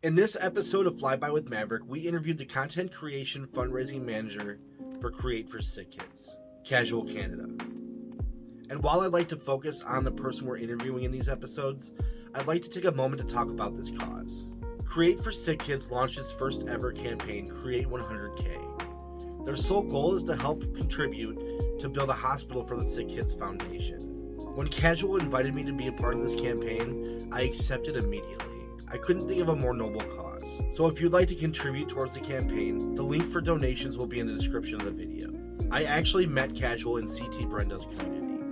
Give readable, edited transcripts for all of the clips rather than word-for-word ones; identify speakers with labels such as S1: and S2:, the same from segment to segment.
S1: In this episode of Flyby with Maverick, we interviewed the Content Creation Fundraising Manager for Creat for Sick Kids, Casual Canada. And while I'd like to focus on the person we're interviewing in these episodes, I'd like to take a moment to talk about this cause. Creat for Sick Kids launched its first ever campaign, Create 100K. Their sole goal is to help contribute to build a hospital for the Sick Kids Foundation. When Casual invited me to be a part of this campaign, I accepted immediately. I couldn't think of a more noble cause. So if you'd like to contribute towards the campaign, the link for donations will be in the description of the video. I actually met Casual in CT Brenda's community,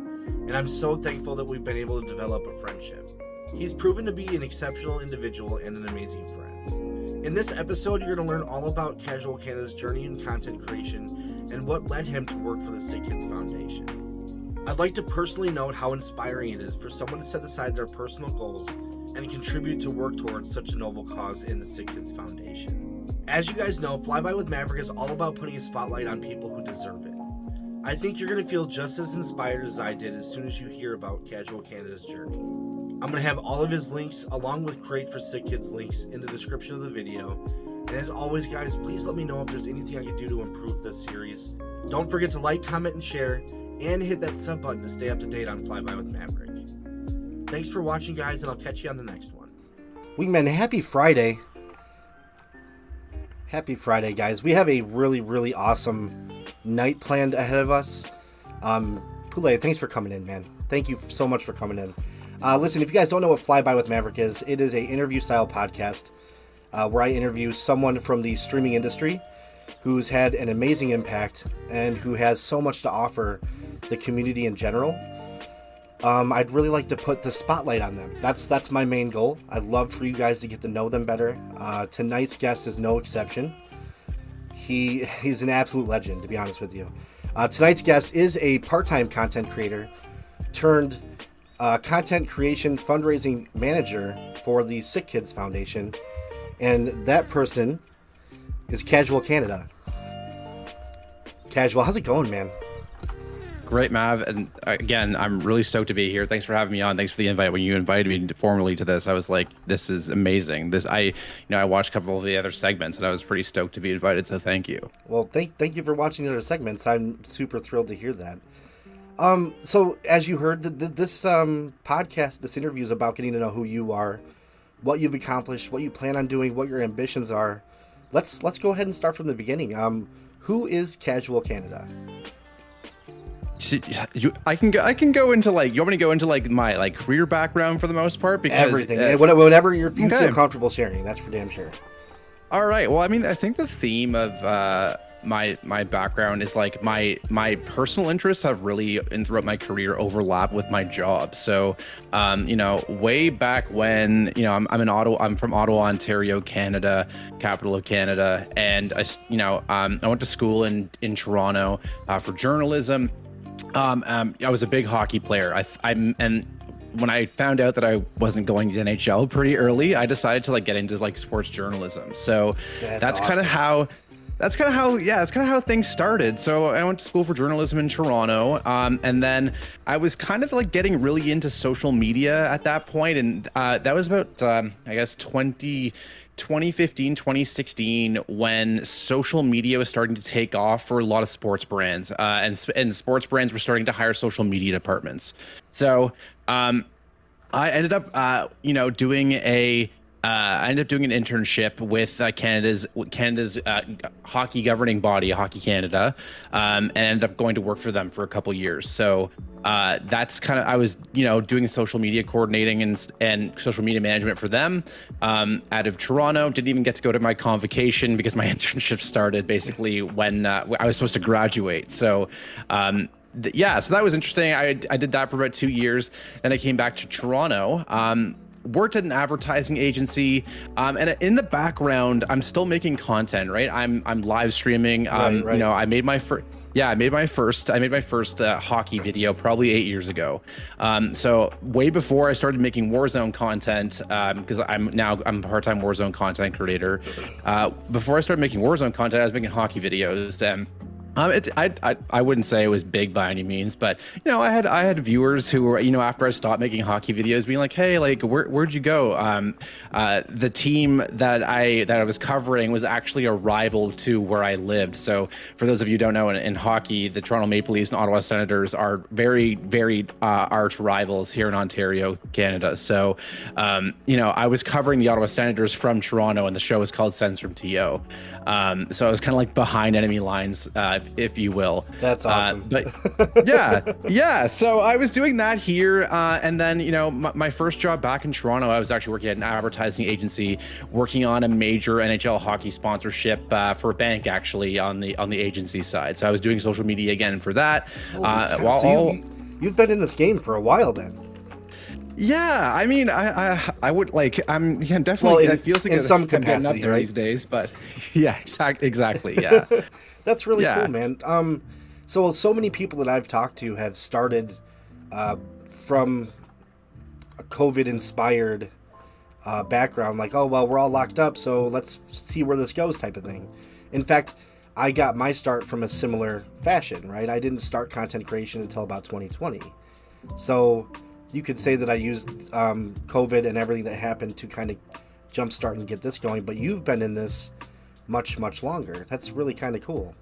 S1: and I'm so thankful that we've been able to develop a friendship. He's proven to be an exceptional individual and an amazing friend. In this episode, you're going to learn all about Casual Canada's journey in content creation and what led him to work for the Sick Kids Foundation. I'd like to personally note how inspiring it is for someone to set aside their personal goals and contribute to work towards such a noble cause in the Sick Kids Foundation. As you guys know, Flyby with Maverick is all about putting a spotlight on people who deserve it. I think you're going to feel just as inspired as I did as soon as you hear about Casual Canada's journey. I'm going to have all of his links along with Create for Sick Kids links in the description of the video. And as always, guys, please let me know if there's anything I can do to improve this series. Don't forget to like, comment, and share, and hit that sub button to stay up to date on Flyby with Maverick. Thanks for watching, guys, and I'll catch you on the next one. Wingman, happy Friday. Happy Friday, guys. We have a really awesome night planned ahead of us. Poulet, thanks for coming in, man. Thank you so much for coming in. Listen, if you guys don't know what Flyby with Maverick is, it is a interview-style podcast where I interview someone from the streaming industry who's had an amazing impact and who has so much to offer the community in general. I'd really like to put the spotlight on them. That's my main goal. I'd love for you guys to get to know them better. Tonight's guest is no exception. He's an absolute legend, to be honest with you. Tonight's guest is a part-time content creator turned content creation fundraising manager for the Sick Kids Foundation, and that person is Casual Canada. Casual, how's it going, man?
S2: Great, Mav. And again, I'm really stoked to be here. Thanks for having me on. Thanks for the invite. When you invited me formally to this, I was like, this is amazing. I watched a couple of the other segments and I was pretty stoked to be invited. So thank you.
S1: Well, thank you for watching the other segments. I'm super thrilled to hear that. So as you heard, this podcast, this interview is about getting to know who you are, what you've accomplished, what you plan on doing, what your ambitions are. Let's go ahead and start from the beginning. Who is Casual Canada?
S2: I can go into you want me to go into my career background for the most part? Because
S1: everything, whatever you feel comfortable sharing, that's for damn sure.
S2: All right. Well, I mean, I think the theme of my background is my personal interests have really throughout my career overlap with my job. So, way back when, I'm from Ottawa, Ontario, Canada, capital of Canada, and I went to school in Toronto for journalism. I was a big hockey player. And when I found out that I wasn't going to NHL pretty early, I decided to get into sports journalism. So that's kind of how things started. So I went to school for journalism in Toronto. And then I was kind of getting really into social media at that point. And that was about, 2015, 2016, when social media was starting to take off for a lot of sports brands, and sports brands were starting to hire social media departments. So I ended up, doing an internship with Canada's hockey governing body, Hockey Canada, and ended up going to work for them for a couple years. So that's kind of, I was, doing social media coordinating and social media management for them out of Toronto. Didn't even get to go to my convocation because my internship started basically when I was supposed to graduate. So so that was interesting. I did that for about 2 years. Then I came back to Toronto. Worked at an advertising agency, and in the background, I'm still making content. Right, I'm live streaming. Right. I made my first hockey video probably 8 years ago. So way before I started making Warzone content, because I'm a part-time Warzone content creator. Before I started making Warzone content, I was making hockey videos. I wouldn't say it was big by any means, but I had viewers who were, after I stopped making hockey videos, being like, hey, like where'd you go? The team that I was covering was actually a rival to where I lived. So for those of you who don't know, in hockey, the Toronto Maple Leafs and Ottawa Senators are very, very arch rivals here in Ontario, Canada. So I was covering the Ottawa Senators from Toronto, and the show was called Sens from TO. So I was kind of like behind enemy lines, if you will.
S1: That's awesome.
S2: But yeah. So I was doing that here, and then my first job back in Toronto, I was actually working at an advertising agency, working on a major NHL hockey sponsorship for a bank, actually on the agency side. So I was doing social media again for that.
S1: You've been in this game for a while then.
S2: Yeah, I mean, I would like, definitely. It feels like
S1: in some capacity, right?
S2: These days, but yeah, exactly, yeah.
S1: That's really cool, man. So many people that I've talked to have started from a COVID-inspired background, like, oh well, we're all locked up, so let's see where this goes, type of thing. In fact, I got my start from a similar fashion, right? I didn't start content creation until about 2020, so you could say that I used COVID and everything that happened to kind of jumpstart and get this going, but you've been in this much, much longer. That's really kind of cool.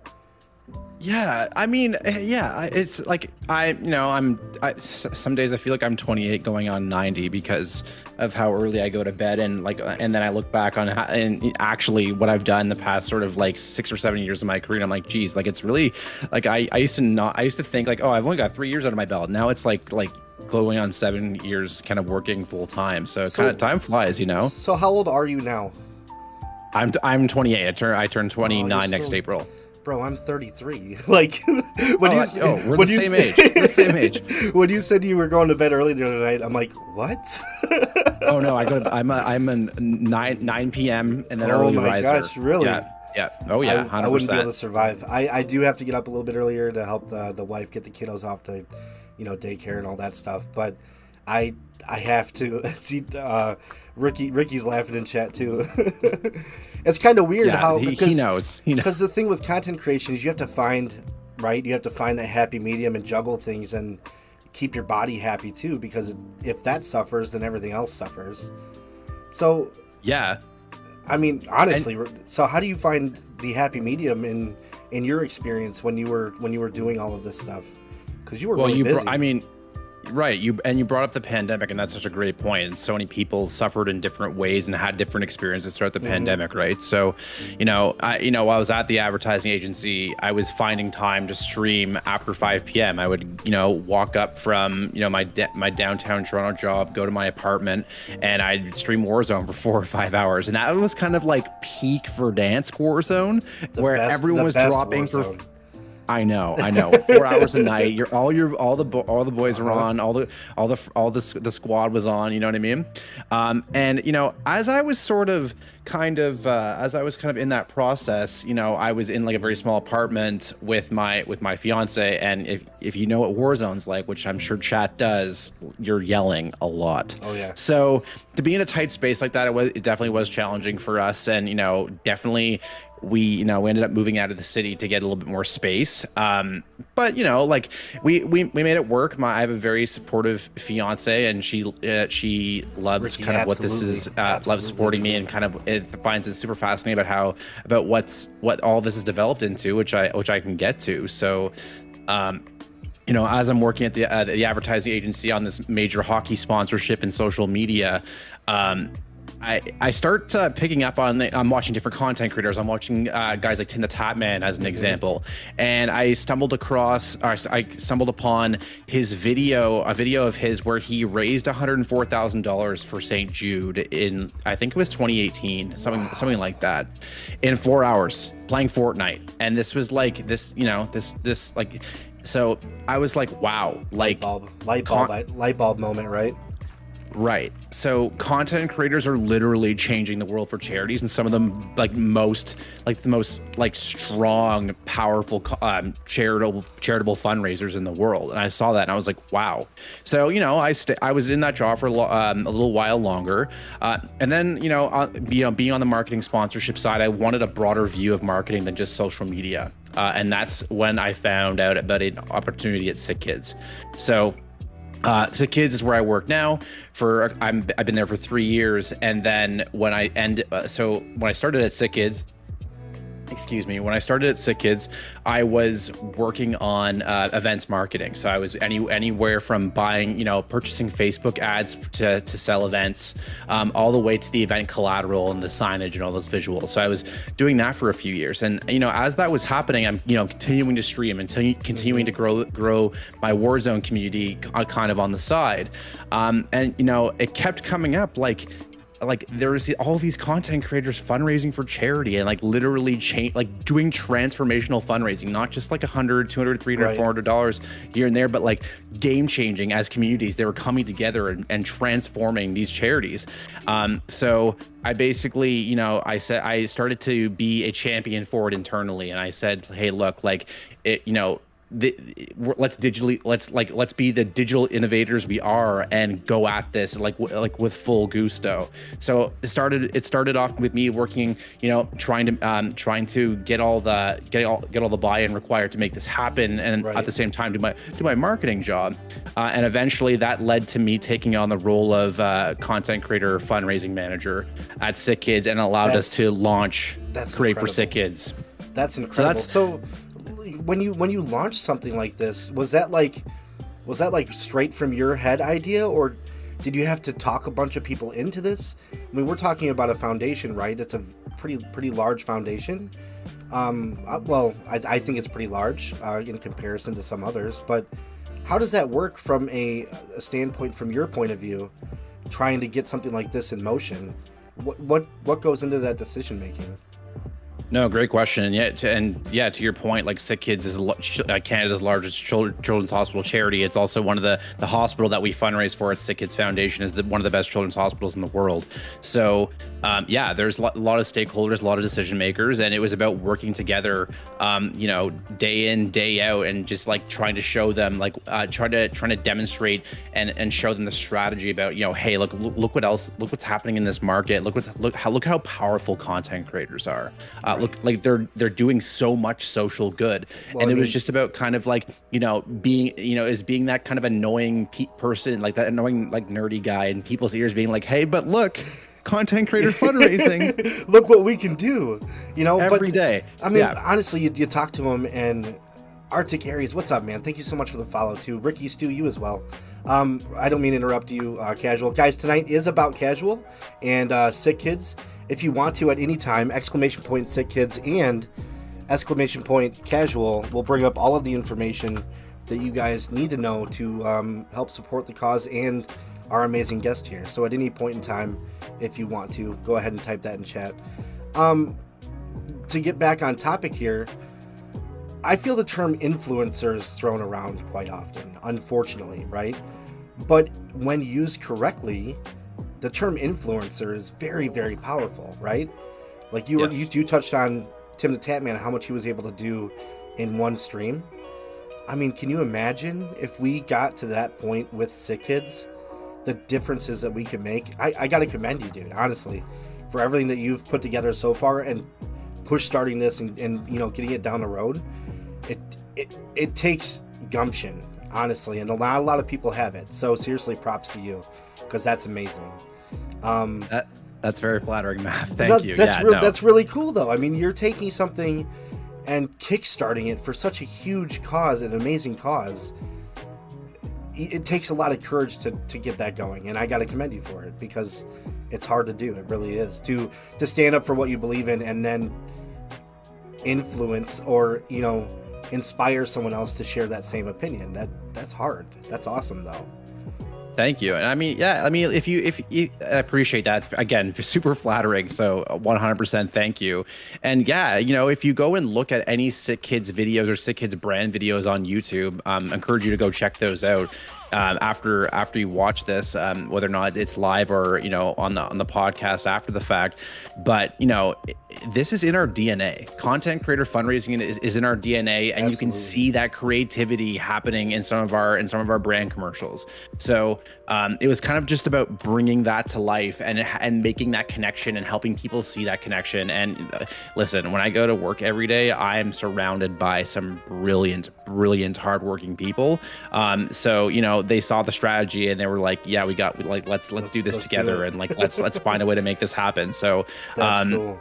S2: Yeah, I mean, it's like some days I feel like I'm 28 going on 90 because of how early I go to bed, and then I look back on and actually what I've done the past sort of like 6 or 7 years of my career, and I'm like, geez, like it's really like I used to think like, oh, I've only got 3 years under my belt. Now it's like going on 7 years kind of working full time. So kind of time flies,
S1: So how old are you now?
S2: I'm 28. I turn 29 next April.
S1: Bro, I'm 33. Like,
S2: we're the same age. We're the same age.
S1: When you said you were going to bed early the other night, I'm like, what?
S2: Oh no, I'm a 9 p.m. and then early riser. Oh my gosh,
S1: really?
S2: Yeah. Oh yeah, 100%.
S1: I wouldn't be able to survive. I do have to get up a little bit earlier to help the wife get the kiddos off to, daycare and all that stuff. But I have to see. Ricky's laughing in chat too. It's kind of weird how
S2: he knows
S1: because the thing with content creation is you have to find that happy medium and juggle things and keep your body happy too, because if that suffers, then everything else suffers. So yeah, I mean, honestly, so how do you find the happy medium in your experience when you were doing all of this stuff? Because you were really busy.
S2: Right. You brought up the pandemic, and that's such a great point. And so many people suffered in different ways and had different experiences throughout the pandemic. Right. So, while I was at the advertising agency, I was finding time to stream after 5 p.m. I would, walk up from, my downtown Toronto job, go to my apartment, and I'd stream Warzone for 4 or 5 hours. And that was kind of like peak Verdansk Warzone, where everyone was dropping for. I know. 4 hours a night. All the boys were on. All the squad was on. You know what I mean? And as I was kind of in that process, I was in like a very small apartment with my fiance, and if you know what Warzone's like, which I'm sure chat does, you're yelling a lot.
S1: Oh yeah.
S2: So to be in a tight space like that, it definitely was challenging for us, and definitely. We ended up moving out of the city to get a little bit more space. But we made it work. I have a very supportive fiance, and she loves
S1: Ricky,
S2: kind of what this is, loves supporting me, and kind of finds it super fascinating about what all this is developed into, which I can get to. So, as I'm working at the advertising agency on this major hockey sponsorship and social media, I start picking up on. I'm watching different content creators. I'm watching guys like Tim the Tap Man as an example, and I stumbled upon his video, a video of his where he raised $104,000 for St. Jude in, I think it was 2018, something like that, in 4 hours playing Fortnite. And this was like this, this like, so I was like, wow, like
S1: light bulb moment, right?
S2: Right. So content creators are literally changing the world for charities, and some of them the most strong, powerful charitable fundraisers in the world. And I saw that and I was like, wow. So, I was in that job for a little while longer. And then, being on the marketing sponsorship side, I wanted a broader view of marketing than just social media. and that's when I found out about an opportunity at Sick Kids. So Sick Kids is where I work now. I've been there for 3 years, and then when I started at Sick Kids, when I started at Sick Kids, I was working on events marketing. So I was anywhere from purchasing Facebook ads to sell events, all the way to the event collateral and the signage and all those visuals. So I was doing that for a few years. And, as that was happening, I'm, continuing to stream and continuing to grow my Warzone community kind of on the side. And, it kept coming up there was all these content creators fundraising for charity and literally doing transformational fundraising, not just $100, $200, $300,
S1: Right.
S2: $400 here and there, but game changing as communities. They were coming together and transforming these charities. So I basically, I started to be a champion for it internally. And I said, hey, look, let's be the digital innovators we are and go at this with full gusto. So it started off with me working, trying to get all the buy-in required to make this happen, and
S1: Right.
S2: at the same time do my marketing job, and eventually that led to me taking on the role of content creator fundraising manager at Sick Kids, and allowed us to launch Creat for Sick Kids.
S1: That's incredible. So when you launched something like this, was that straight from your head idea, or did you have to talk a bunch of people into this? I mean, we're talking about a foundation, right? It's a pretty large foundation. I think it's pretty large in comparison to some others, but how does that work from a standpoint, from your point of view, trying to get something like this in motion? What goes into that decision making?
S2: No, great question. To your point, Sick Kids is Canada's largest children's hospital charity. It's also one of the hospital that we fundraise for at Sick Kids Foundation is one of the best children's hospitals in the world. So there's a lot of stakeholders, a lot of decision makers, and it was about working together, day in, day out, and just trying to show them, trying to demonstrate and show them the strategy about, hey, look what's happening in this market. Look how powerful content creators are. They're doing so much social good. Well, it was just about kind of being that kind of annoying person, that annoying nerdy guy in people's ears, being like, hey, but look, content creator fundraising,
S1: look what we can do,
S2: every day.
S1: I mean, honestly, you talk to them, and Arctic Aries, what's up, man? Thank you so much for the follow too. Ricky Stu, you as well. I don't mean to interrupt you, Casual. Guys, tonight is about Casual and Sick Kids. If you want to at any time, ! Sick Kids and ! Casual will bring up all of the information that you guys need to know to help support the cause and our amazing guest here. So at any point in time, if you want to, go ahead and type that in chat. To get back on topic here, I feel the term influencer is thrown around quite often, unfortunately, right? But when used correctly, the term influencer is very, very powerful, right? You touched on Tim the Tatman, how much he was able to do in one stream. I mean, can you imagine if we got to that point with Sick Kids, the differences that we could make? I got to commend you, dude, honestly, for everything that you've put together so far and starting this and getting it down the road. It takes gumption, honestly, and not a lot of people have it. So seriously, props to you, because that's amazing.
S2: That's very flattering, Mav. Thank you.
S1: That's really cool, though. I mean, you're taking something and kickstarting it for such a huge cause, an amazing cause. It takes a lot of courage to get that going, and I got to commend you for it, because it's hard to do. It really is to stand up for what you believe in and then influence or inspire someone else to share that same opinion. That's hard. That's awesome, though.
S2: Thank you. And I mean, if you I appreciate that. It's, again, super flattering. So 100% thank you. And if you go and look at any Sick Kids videos or Sick Kids brand videos on YouTube, I encourage you to go check those out. after you watch this, whether or not it's live or on the podcast after the fact. But this is in our DNA. Content creator fundraising is in our DNA, and
S1: Absolutely.
S2: you can see that creativity happening in some of our brand commercials. So it was kind of just about bringing that to life and making that connection and helping people see that connection. And listen, when I go to work every day, I am surrounded by some brilliant, hardworking people. So they saw the strategy and they were like, yeah, let's do this together, and let's find a way to make this happen. So
S1: that's cool.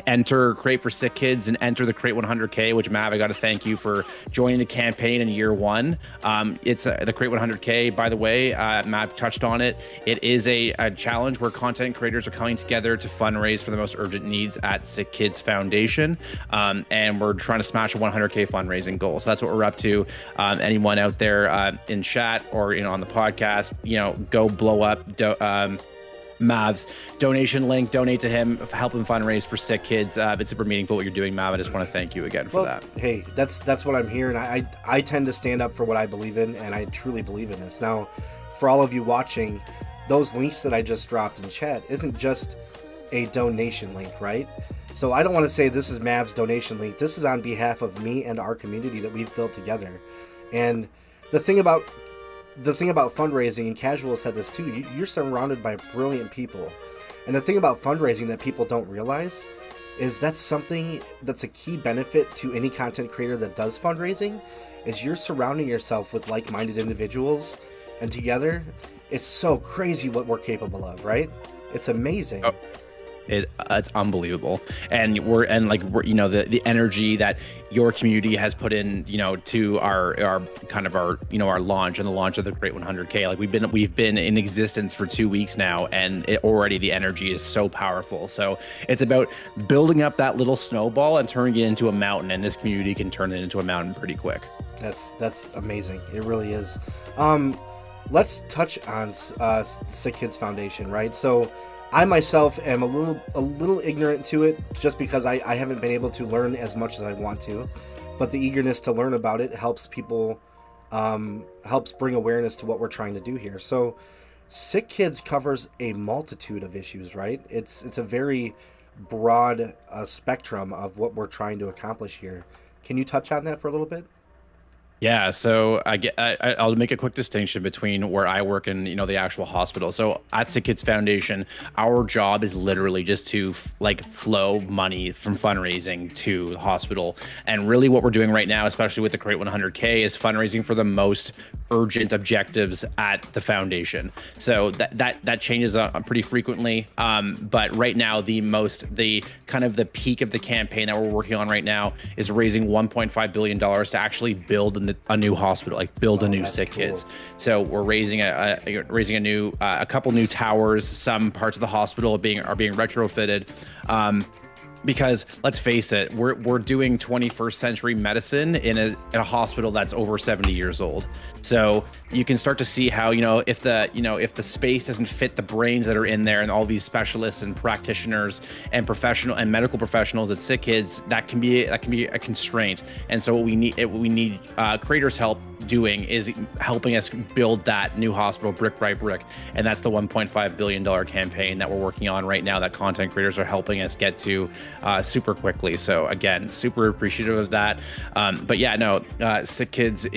S2: Enter Create for Sick Kids and enter the Create 100K, which Mav, I got to thank you for joining the campaign in year one. It's the Create 100K, by the way, Mav touched on it. It is a challenge where content creators are coming together to fundraise for the most urgent needs at Sick Kids Foundation. And we're trying to smash a 100K fundraising goal. So that's what we're up to. Anyone out there in chat or on the podcast, go blow up Mav's donation link, donate to him, help him fundraise for sick kids. It's super meaningful what you're doing, Mav. I just want to thank you again for that.
S1: Hey, that's what I'm hearing. I tend to stand up for what I believe in, and I truly believe in this. Now, for all of you watching, those links that I just dropped in chat isn't just a donation link, right? So I don't want to say this is Mav's donation link. This is on behalf of me and our community that we've built together. And the thing about fundraising, and Casual said this too, you're surrounded by brilliant people. And the thing about fundraising that people don't realize is that's something that's a key benefit to any content creator that does fundraising, is you're surrounding yourself with like-minded individuals, and together it's so crazy what we're capable of, right? It's amazing.
S2: Oh. It's unbelievable, and we're the energy that your community has put in to our launch and the launch of the Create 100K. Like we've been in existence for 2 weeks now, and already the energy is so powerful. So it's about building up that little snowball and turning it into a mountain, and this community can turn it into a mountain pretty quick.
S1: That's amazing. It really is. Let's touch on Sick Kids Foundation, right? So I myself am a little ignorant to it, just because I haven't been able to learn as much as I want to, but the eagerness to learn about it helps people, helps bring awareness to what we're trying to do here. So Sick Kids covers a multitude of issues, right? It's a very broad spectrum of what we're trying to accomplish here. Can you touch on that for a little bit?
S2: Yeah, so I'll make a quick distinction between where I work and the actual hospital. So at Sick Kids Foundation, our job is literally just to flow money from fundraising to the hospital. And really what we're doing right now, especially with the Create 100K, is fundraising for the most urgent objectives at the foundation. So that changes pretty frequently. But right now, the peak of the campaign that we're working on right now is raising $1.5 billion to actually build a new hospital, build a new Sick Kids. So we're raising a couple new towers. Some parts of the hospital are being retrofitted. Because let's face it, we're doing 21st century medicine in a hospital that's over 70 years old. So you can start to see how if the space doesn't fit the brains that are in there and all these specialists and practitioners and medical professionals at Sick Kids, that can be a constraint. And so what we need creators' help doing is helping us build that new hospital brick by brick, and that's the $1.5 billion campaign that we're working on right now that content creators are helping us get to super quickly. So again, super appreciative of that. But yeah, no, Sick Kids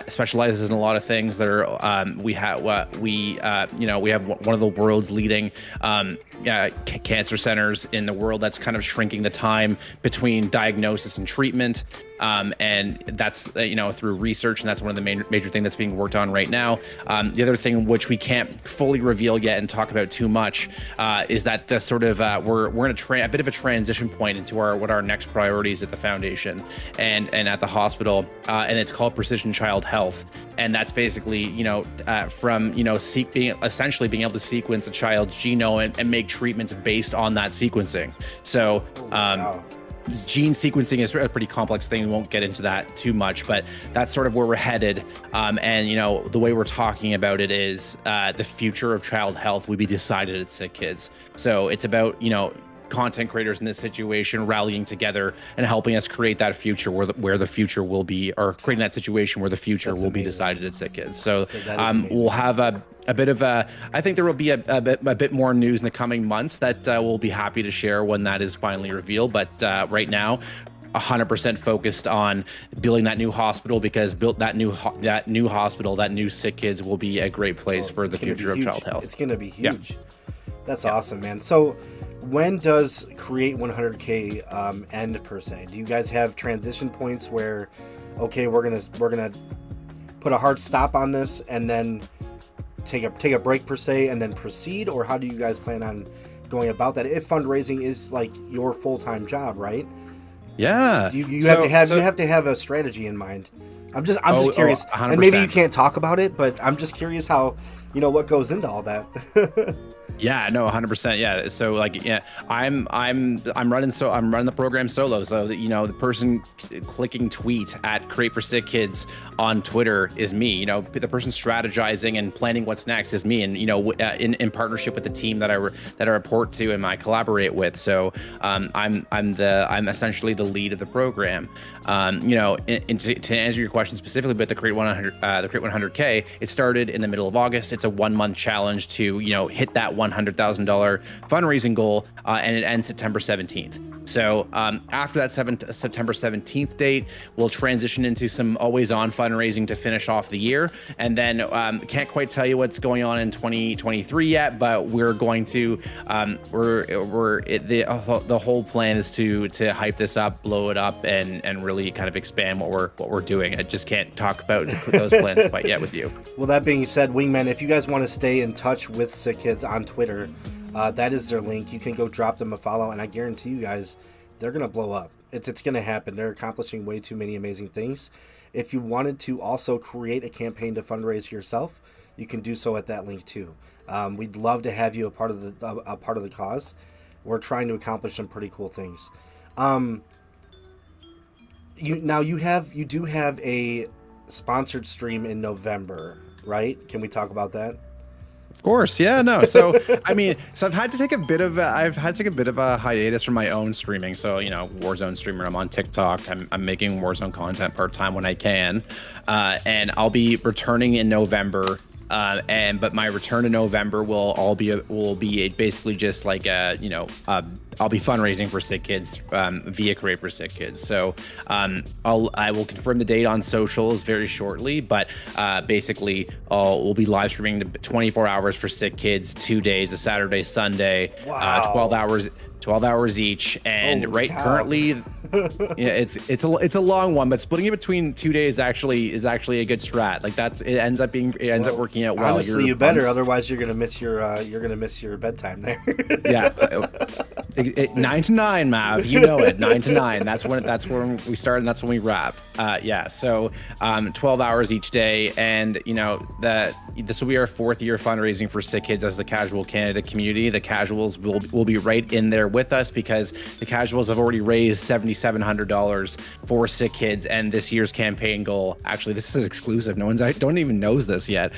S2: specializes in a lot of things that are we have one of the world's leading cancer centers in the world that's kind of shrinking the time between diagnosis and treatment. And that's through research, and that's one of the major thing that's being worked on right now. The other thing which we can't fully reveal yet and talk about too much is that the sort of we're in a bit of a transition point into what our next priorities at the foundation and at the hospital, and it's called Precision Child Health, and that's basically from being able to sequence a child's genome and make treatments based on that sequencing. So. Wow. Gene sequencing is a pretty complex thing. We won't get into that too much, but that's sort of where we're headed. And the way we're talking about it is the future of child health will be decided at Sick Kids. So it's about content creators in this situation rallying together and helping us create that future where the future will be, or creating that situation where the future will be decided at Sick Kids. So we'll have a bit of a, I think there will be a bit more news in the coming months that we'll be happy to share when that is finally revealed. But right now, 100% focused on building that new hospital, because that new hospital, that new Sick Kids will be a great place for the future of child health.
S1: It's going to be huge. That's awesome, man. So when does Create 100K end per se? Do you guys have transition points where, okay, we're gonna put a hard stop on this and then take a break per se and then proceed, or how do you guys plan on going about that? If fundraising is like your full-time job, right?
S2: Yeah.
S1: You have to have a strategy in mind. I'm just curious, and maybe you can't talk about it, but I'm just curious how, what goes into all that.
S2: Yeah, no, 100%. Yeah. So like, yeah, I'm running the program solo. So that, the person clicking tweet at Create for Sick Kids on Twitter is me. The person strategizing and planning what's next is me. And, in partnership with the team that I report to and I collaborate with. So, I'm essentially the lead of the program. To answer your question specifically about the Create 100K, it started in the middle of August. It's a 1-month challenge to, hit that $100,000 fundraising goal, and it ends September 17th. So after that September 17th date, we'll transition into some always-on fundraising to finish off the year, and then can't quite tell you what's going on in 2023 yet, but we're going to the whole plan is to hype this up, blow it up, and really kind of expand what we're doing. I just can't talk about those plans quite yet with you.
S1: Well, that being said, Wingman, if you guys want to stay in touch with Sick Kids on Twitter, that is their link. You can go drop them a follow, and I guarantee you guys, they're going to blow up. It's going to happen. They're accomplishing way too many amazing things. If you wanted to also create a campaign to fundraise yourself, you can do so at that link too. We'd love to have you a part of the cause. We're trying to accomplish some pretty cool things. You do have a sponsored stream in November, right? Can we talk about that?
S2: Of course, yeah, no. So I've had to take a bit of a hiatus from my own streaming. So Warzone streamer, I'm on TikTok. I'm making Warzone content part time when I can, and I'll be returning in November. But my return in November will be basically just like I'll be fundraising for Sick Kids via Create for Sick Kids. So I will confirm the date on socials very shortly, but basically we'll be live streaming 24 hours for Sick Kids, 2 days, a Saturday, Sunday, 12 hours each, and currently, yeah, it's a long one, but splitting it between 2 days is actually a good strat. Like it ends up working out well.
S1: Honestly, you better, otherwise you're gonna miss your bedtime there.
S2: Yeah, 9 to 9, Mav. You know it. 9 to 9. That's when we start, and that's when we wrap. Yeah. So 12 hours each day, and this will be our 4th year fundraising for Sick Kids as the casual Canada community. The casuals will be right in there with us, because the casuals have already raised $7,700 for Sick Kids, and this year's campaign goal, actually this is exclusive, don't even knows this yet,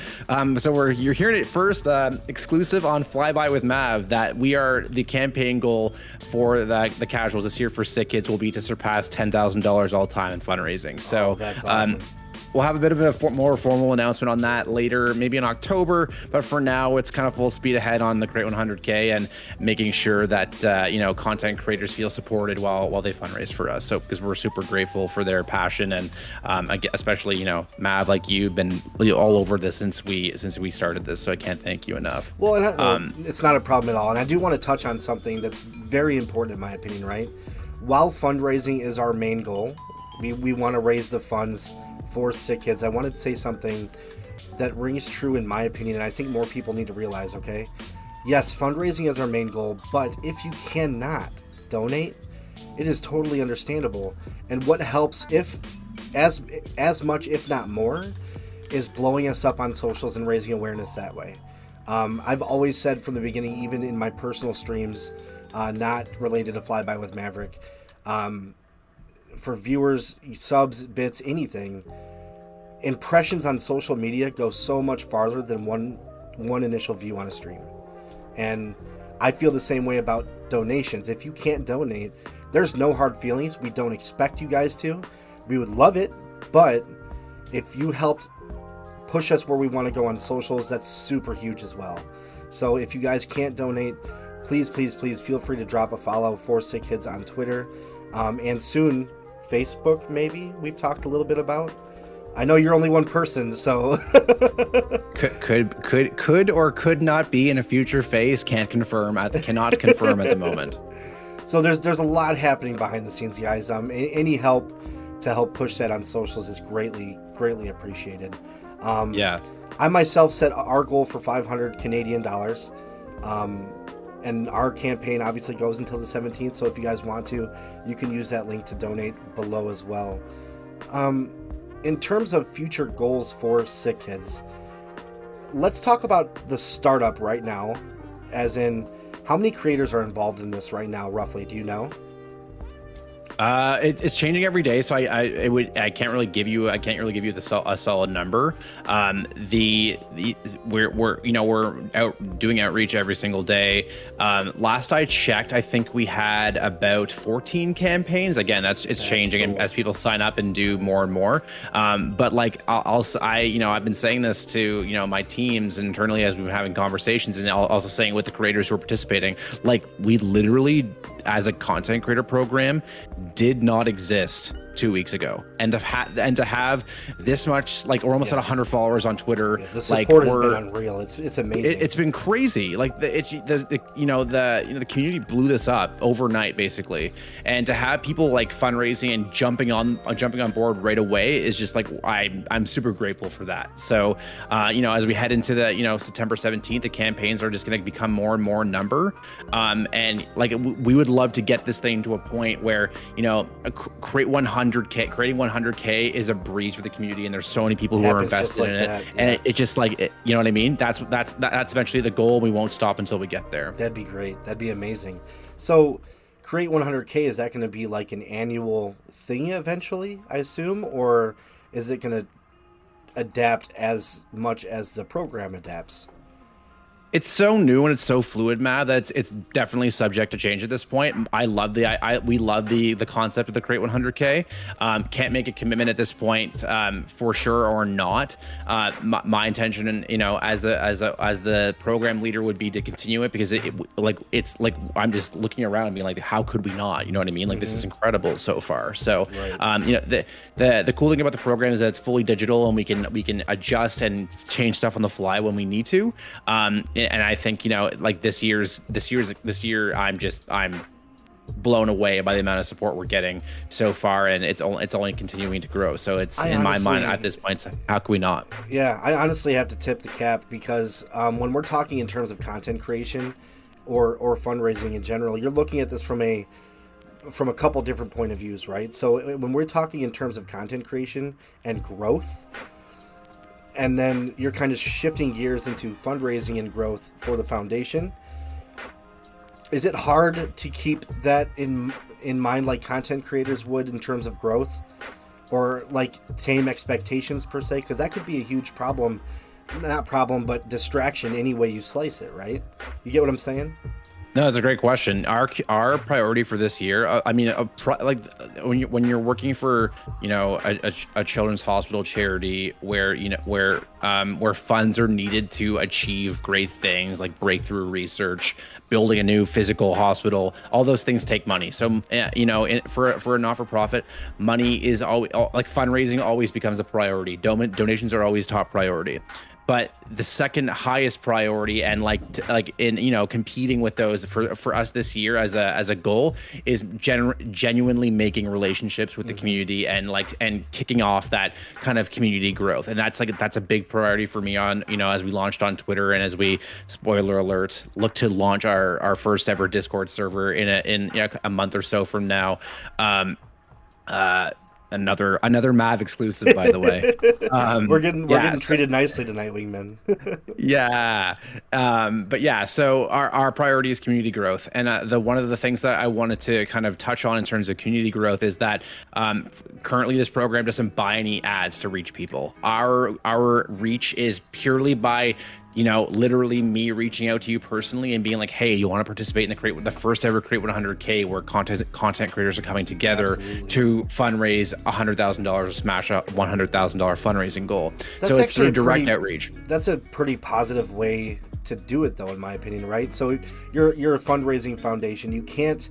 S2: so you're hearing it first, exclusive on Flyby with Mav, that the campaign goal for the casuals this year for Sick Kids will be to surpass $10,000 all time in fundraising. So
S1: that's awesome.
S2: We'll have a bit of a more formal announcement on that later, maybe in October. But for now, it's kind of full speed ahead on the Create 100K and making sure that content creators feel supported while they fundraise for us. So because we're super grateful for their passion, and especially Mav, like you've been all over this since we started this. So I can't thank you enough.
S1: Well, it's not a problem at all. And I do want to touch on something that's very important in my opinion. Right, while fundraising is our main goal, we want to raise the funds for Sick Kids. I wanted to say something that rings true in my opinion, and I think more people need to realize, okay? Yes, fundraising is our main goal, but if you cannot donate, it is totally understandable. And what helps, if as much, if not more, is blowing us up on socials and raising awareness that way. I've always said from the beginning, even in my personal streams, not related to Flyby with Maverick, for viewers, subs, bits, anything, impressions on social media go so much farther than one initial view on a stream. And I feel the same way about donations. If you can't donate, there's no hard feelings. We don't expect you guys to. We would love it, but if you helped push us where we want to go on socials, that's super huge as well. So if you guys can't donate, please feel free to drop a follow for Sick Kids on Twitter, and soon Facebook. Maybe we've talked a little bit about. I know you're only one person, so
S2: could or could not be in a future phase. Cannot confirm at the moment.
S1: So there's a lot happening behind the scenes, guys. Any help to help push that on socials is greatly appreciated.
S2: Yeah.
S1: I myself set our goal for 500 Canadian dollars. And our campaign obviously goes until the 17th. So if you guys want to, you can use that link to donate below as well. In terms of future goals for Sick Kids, let's talk about the startup right now, as in how many creators are involved in this right now, roughly? Do you know?
S2: It's changing every day, so I can't really give you a solid number. We're out doing outreach every single day. Last I checked, I think we had about 14 campaigns. Again, it's changing, cool, and as people sign up and do more and more. But like I've been saying this to my teams internally as we've been having conversations, and also saying with the creators who are participating, like we literally, as a content creator program, did not exist 2 weeks ago, and to have this much, like we're almost at 100 followers on Twitter.
S1: The support has been unreal. It's amazing.
S2: It's been crazy. Like the community blew this up overnight, basically, and to have people like fundraising and jumping on board right away is just like I'm super grateful for that. So as we head into the September 17th, the campaigns are just going to become more and more in number, and like we would love to get this thing to a point where creating 100K is a breeze for the community, and there's so many people who are invested in it, and it just like you know what I mean. That's eventually the goal. We won't stop until we get there.
S1: That'd be great. That'd be amazing. So, Create 100K, is that going to be like an annual thing eventually, I assume, or is it going to adapt as much as the program adapts?
S2: It's so new and it's so fluid, Matt, that it's definitely subject to change at this point. We love the concept of the Create 100K. Can't make a commitment at this point for sure or not. My intention, and as the program leader, would be to continue it, because it's like I'm just looking around and being like, how could we not? You know what I mean? Like, this is incredible so far. So right. The cool thing about the program is that it's fully digital, and we can adjust and change stuff on the fly when we need to. And I think like this year, I'm blown away by the amount of support we're getting so far, and it's only continuing to grow. So my mind at this point, how can we not?
S1: Yeah, I honestly have to tip the cap, because when we're talking in terms of content creation or fundraising in general, you're looking at this from a couple different point of views, right? So when we're talking in terms of content creation and growth, and then you're kind of shifting gears into fundraising and growth for the foundation, is it hard to keep that in mind, like content creators would, in terms of growth, or like tame expectations per se? Because that could be a huge problem, but distraction any way you slice it, right? You get what I'm saying?
S2: No, that's a great question. Our priority for this year, when you're working for a children's hospital charity where funds are needed to achieve great things like breakthrough research, building a new physical hospital, all those things take money. So for a not-for-profit, money is always, like, fundraising always becomes a priority. Donations are always top priority. But the second highest priority, and competing with those for us this year as a goal, is genuinely making relationships with the community and kicking off that kind of community growth. And that's a big priority for me as we launched on Twitter, and as we, spoiler alert, look to launch our first ever Discord server in a month or so from now. Another Mav exclusive, by the way.
S1: We're getting treated nicely tonight, wingmen.
S2: Yeah. But yeah, so our priority is community growth. And one of the things that I wanted to kind of touch on in terms of community growth is that currently this program doesn't buy any ads to reach people. Our reach is purely by literally me reaching out to you personally and being like, hey, you want to participate in the first ever Create 100K, where content creators are coming together
S1: Absolutely.
S2: to fundraise $100,000 to smash a $100,000 fundraising goal.
S1: That's
S2: so it's through
S1: actually
S2: direct outreach.
S1: That's a pretty positive way to do it, though, in my opinion, right? So you're a fundraising foundation. You can't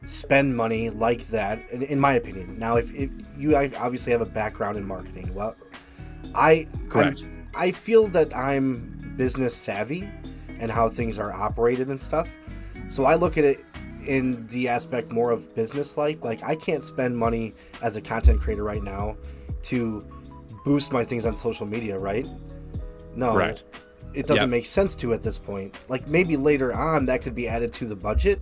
S1: spend money like that, in my opinion. Now, if you obviously have a background in marketing, well,
S2: Correct.
S1: I feel that I'm business savvy and how things are operated and stuff. So I look at it in the aspect more of business like I can't spend money as a content creator right now to boost my things on social media, right? No.
S2: Correct.
S1: It doesn't
S2: Yep.
S1: make sense to at this point. Like, maybe later on that could be added to the budget,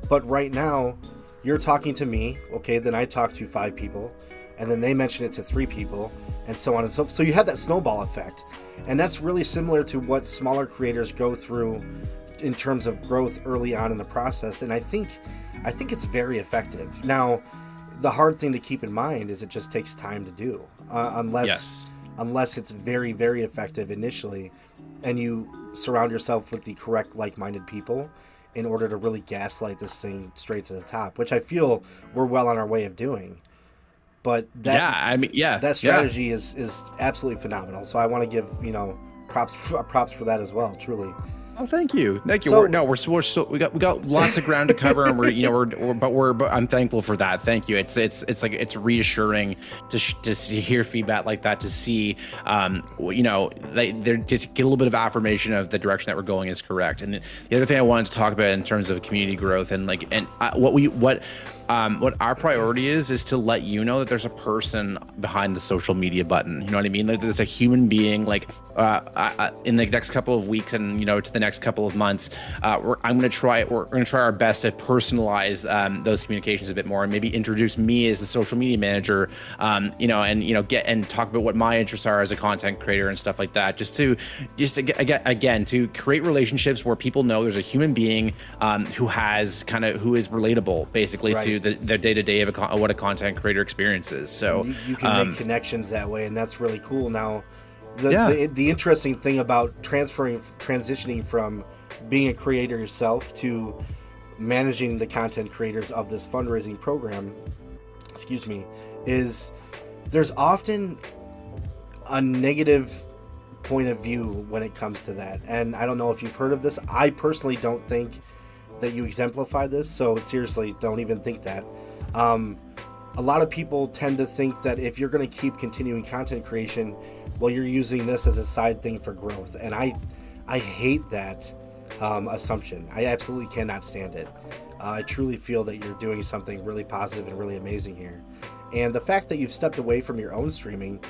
S1: but right now you're talking to me, okay, then I talk to 5 people, and then they mention it to 3 people, and so on and so forth. So you have that snowball effect, and that's really similar to what smaller creators go through in terms of growth early on in the process. And I think it's very effective. Now, the hard thing to keep in mind is it just takes time to do, unless it's very, very effective initially, and you surround yourself with the correct like-minded people in order to really gaslight this thing straight to the top, which I feel we're well on our way of doing. But that strategy is absolutely phenomenal. So I want to give props for that as well. Truly.
S2: Oh, thank you.
S1: So-
S2: We're still we got lots of ground to cover, and but I'm thankful for that. Thank you. It's reassuring to hear feedback like that, to see they just get a little bit of affirmation of the direction that we're going is correct. And the other thing I wanted to talk about in terms of community growth and what our priority is to let you know that there's a person behind the social media button. You know what I mean? Like, there's a human being. Like, in the next couple of weeks and to the next couple of months, we're going to try our best to personalize those communications a bit more, and maybe introduce me as the social media manager, get and talk about what my interests are as a content creator and stuff like that. Just to create relationships where people know there's a human being who is relatable, basically,
S1: Right.
S2: to the day-to-day of what a content creator experiences. So
S1: you can make connections that way, and that's really cool. Now, the interesting thing about transitioning from being a creator yourself to managing the content creators of this fundraising program, is there's often a negative point of view when it comes to that. And I don't know if you've heard of this. I personally don't think that you exemplify this, so seriously, don't even think that. A lot of people tend to think that if you're going to keep continuing content creation, well, you're using this as a side thing for growth, and I hate that assumption. I absolutely cannot stand it. I truly feel that you're doing something really positive and really amazing here, and the fact that you've stepped away from your own streaming,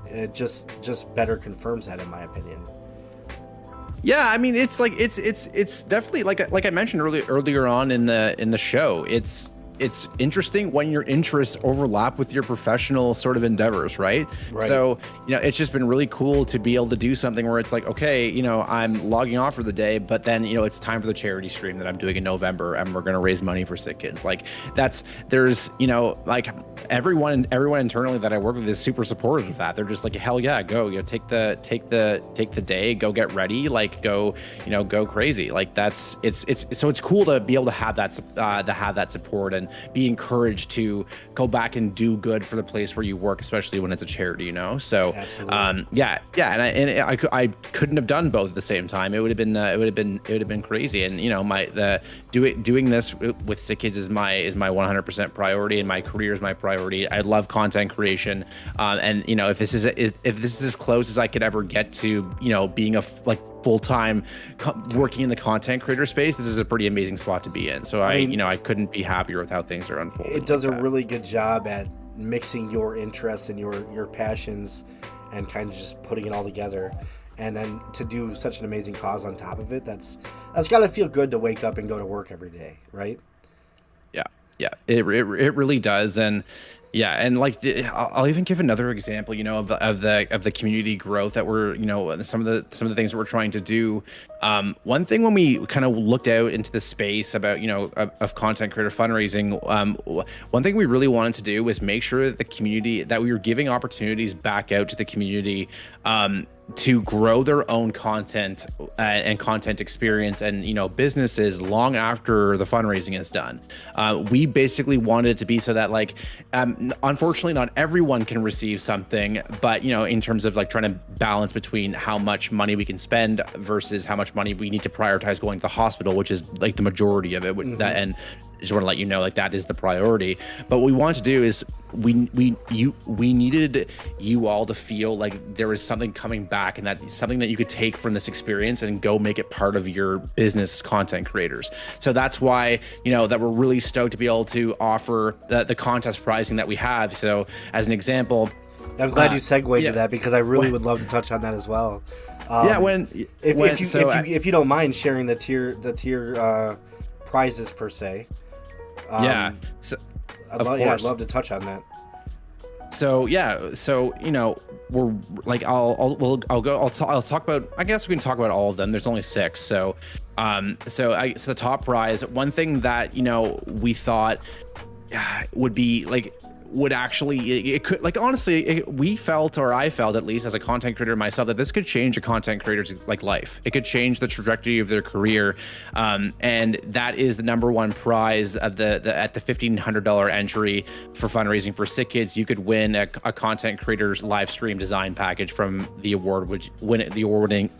S1: it just better confirms that, in my opinion.
S2: Yeah, I mean, it's definitely like I mentioned earlier on in the show. It's interesting when your interests overlap with your professional sort of endeavors, right? So, it's just been really cool to be able to do something where it's like, okay, I'm logging off for the day, but then, it's time for the charity stream that I'm doing in November, and we're going to raise money for sick kids. Like, there's everyone internally that I work with is super supportive of that. They're just like, hell yeah, go, take the day, go get ready, like, go crazy. Like, it's cool to be able to have that support and be encouraged to go back and do good for the place where you work, especially when it's a charity, So,
S1: Absolutely.
S2: I couldn't have done both at the same time. It would have been crazy. And doing this with sick kids is my 100% priority, and my career is my priority. I love content creation, and if this is as close as I could ever get to being a full-time working in the content creator space, this is a pretty amazing spot to be in. So I couldn't be happier with how things are unfolding.
S1: It does a really good job at mixing your interests and your passions and kind of just putting it all together, and then to do such an amazing cause on top of it, that's got to feel good to wake up and go to work every day, right?
S2: Yeah, it really does. And and I'll even give another example, of the community growth that we're, some of the things that we're trying to do. One thing when we kind of looked out into the space about, of content creator fundraising, one thing we really wanted to do was make sure that the community, that we were giving opportunities back out to the community, to grow their own content and content experience and, you know, businesses long after the fundraising is done. We basically wanted it to be so that, like, unfortunately not everyone can receive something, but, you know, in terms of like trying to balance between how much money we can spend versus how much money we need to prioritize going to the hospital, which is like the majority of it. That, and just want to let you know, like, that is the priority. But what we want to do is we needed you all to feel like there was something coming back, and that something that you could take from this experience and go make it part of your business as content creators. So that's why, you know, that we're really stoked to be able to offer the contest pricing that we have. So as an example,
S3: I'm glad you segued to that, because I really would love to touch on that as well. If you don't mind sharing the tier prizes per se.
S2: So
S3: I'd love to touch on that.
S2: So you know, we're like, I'll talk about, I guess we can talk about all of them. There's only 6. So the top prize, one thing that, you know, we thought would be like, would actually, it could, like, honestly, we felt, or I felt at least as a content creator myself, that this could change a content creator's like life. It could change the trajectory of their career, and that is the number 1 prize at the $1,500 entry for fundraising for sick kids. You could win a content creator's live stream design package from the award-winning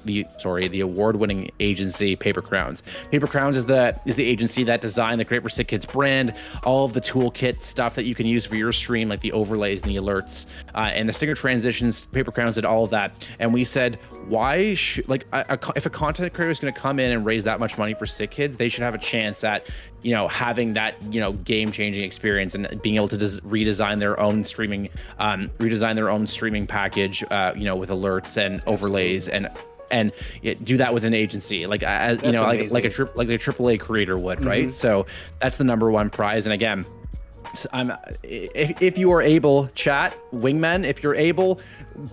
S2: agency Paper Crowns. Paper Crowns is the agency that designed the Creat for Sick Kids brand, all of the toolkit stuff that you can use for your stream, like the overlays and the alerts and the stinger transitions. Paper Crowns did all of that, and we said, why should, like, if a content creator is going to come in and raise that much money for sick kids, they should have a chance at, you know, having that, you know, game-changing experience and being able to redesign their own streaming package, you know, with alerts and overlays and do that with an agency, like, you know, like a AAA creator would, right? So that's the number 1 prize. And again, if you are able, chat wingmen, if you're able,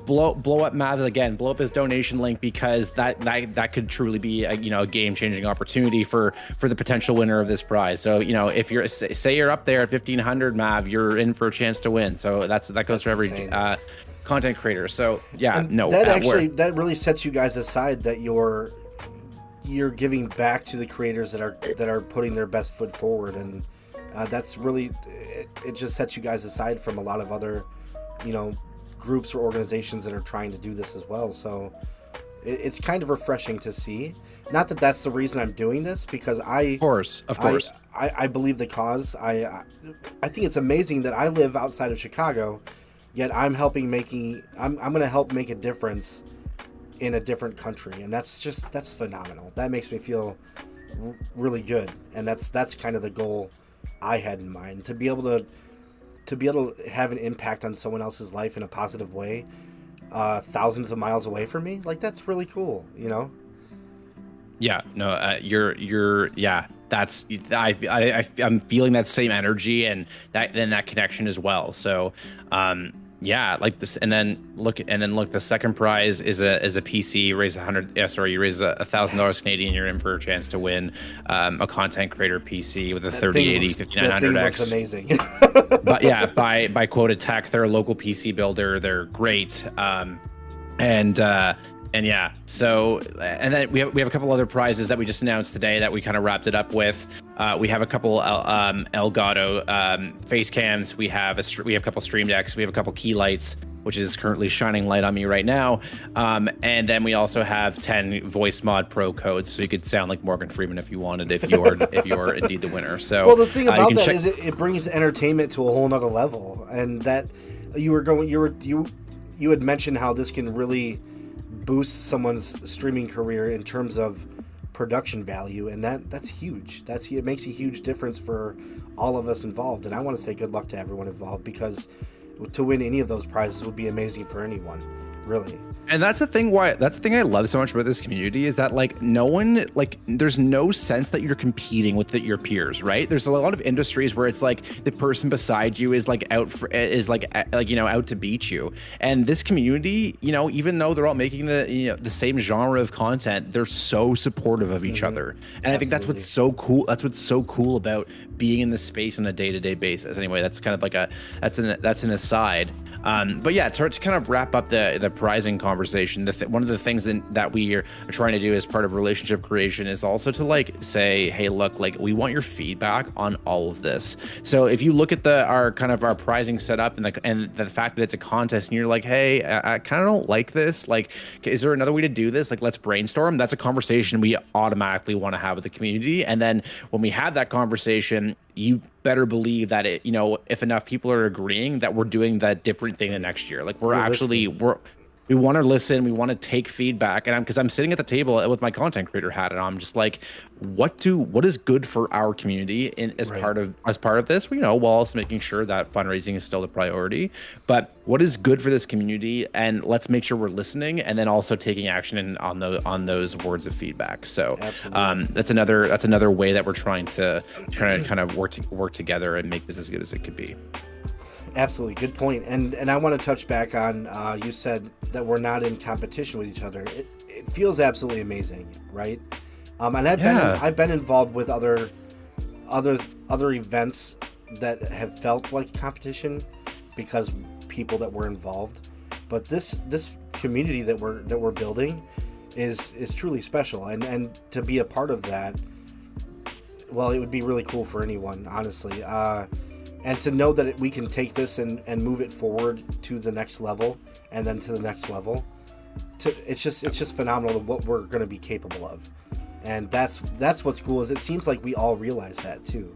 S2: blow up Mav again, blow up his donation link, because that could truly be a, you know, a game-changing opportunity for the potential winner of this prize. So, you know, if you're, say you're up there at 1,500, Mav, you're in for a chance to win. So that goes for every content creator. So yeah, and
S3: that really sets you guys aside, that you're giving back to the creators that are putting their best foot forward, and that's really, it just sets you guys aside from a lot of other, you know, groups or organizations that are trying to do this as well. So it's kind of refreshing to see. Not that that's the reason I'm doing this, because of course I believe the cause. I think it's amazing that I live outside of Chicago, yet I'm going to help make a difference in a different country, and that's phenomenal. That makes me feel really good, and that's kind of the goal I had in mind, to be able to have an impact on someone else's life in a positive way, thousands of miles away from me. Like, that's really cool, you know?
S2: Yeah, no, that's, I'm feeling that same energy and that connection as well. So, yeah, like this, and then look, the second prize is a PC. You raise $1,000 Canadian. You're in for a chance to win a content creator PC with a 3080 5900X.
S3: Looks amazing.
S2: But yeah, by Quota Tech, they're a local PC builder. They're great. And yeah, so, and then we have a couple other prizes that we just announced today that we kind of wrapped it up with. We have a couple Elgato face cams. We have a couple Stream Decks. We have a couple key lights, which is currently shining light on me right now. And then we also have 10 voice mod pro codes, so you could sound like Morgan Freeman if you wanted, if you are indeed the winner. So,
S3: well, the thing about that is it brings entertainment to a whole nother level, and that you had mentioned how this can really boost someone's streaming career in terms of production value, and that's huge. It makes a huge difference for all of us involved, and I want to say good luck to everyone involved, because to win any of those prizes would be amazing for anyone, really.
S2: And that's the thing I love so much about this community, is that, like, no one, like, there's no sense that you're competing with your peers, right? There's a lot of industries where it's like the person beside you is like out to beat you. And this community, you know, even though they're all making the same genre of content, they're so supportive of each other. And absolutely. I think that's what's so cool. That's what's so cool about being in this space on a day-to-day basis. Anyway, that's kind of like that's an aside. But yeah, to kind of wrap up the prizing conversation, one of the things that we are trying to do as part of relationship creation is also to like say, hey, look, like we want your feedback on all of this. So if you look at our prizing setup and the fact that it's a contest and you're like, hey, I kind of don't like this. Like, is there another way to do this? Like, let's brainstorm. That's a conversation we automatically want to have with the community. And then when we have that conversation, you better believe that if enough people are agreeing that we're doing that different thing the next year, like we want to listen, we want to take feedback. And because I'm sitting at the table with my content creator hat, and I'm just like, what is good for our community as part of this, while also making sure that fundraising is still the priority, but what is good for this community, and let's make sure we're listening and then also taking action on those words of feedback. So that's another way that we're trying to kind of work together and make this as good as it could be.
S3: Absolutely, good point. And I want to touch back on you said that we're not in competition with each other. It feels absolutely amazing, right? And I've been involved with other events that have felt like competition because people that were involved. But this community that we're building is truly special, and to be a part of that, well, it would be really cool for anyone, honestly. And to know that we can take this and move it forward to the next level, and then to the next level, it's just phenomenal what we're going to be capable of. And that's what's cool, is it seems like we all realize that too.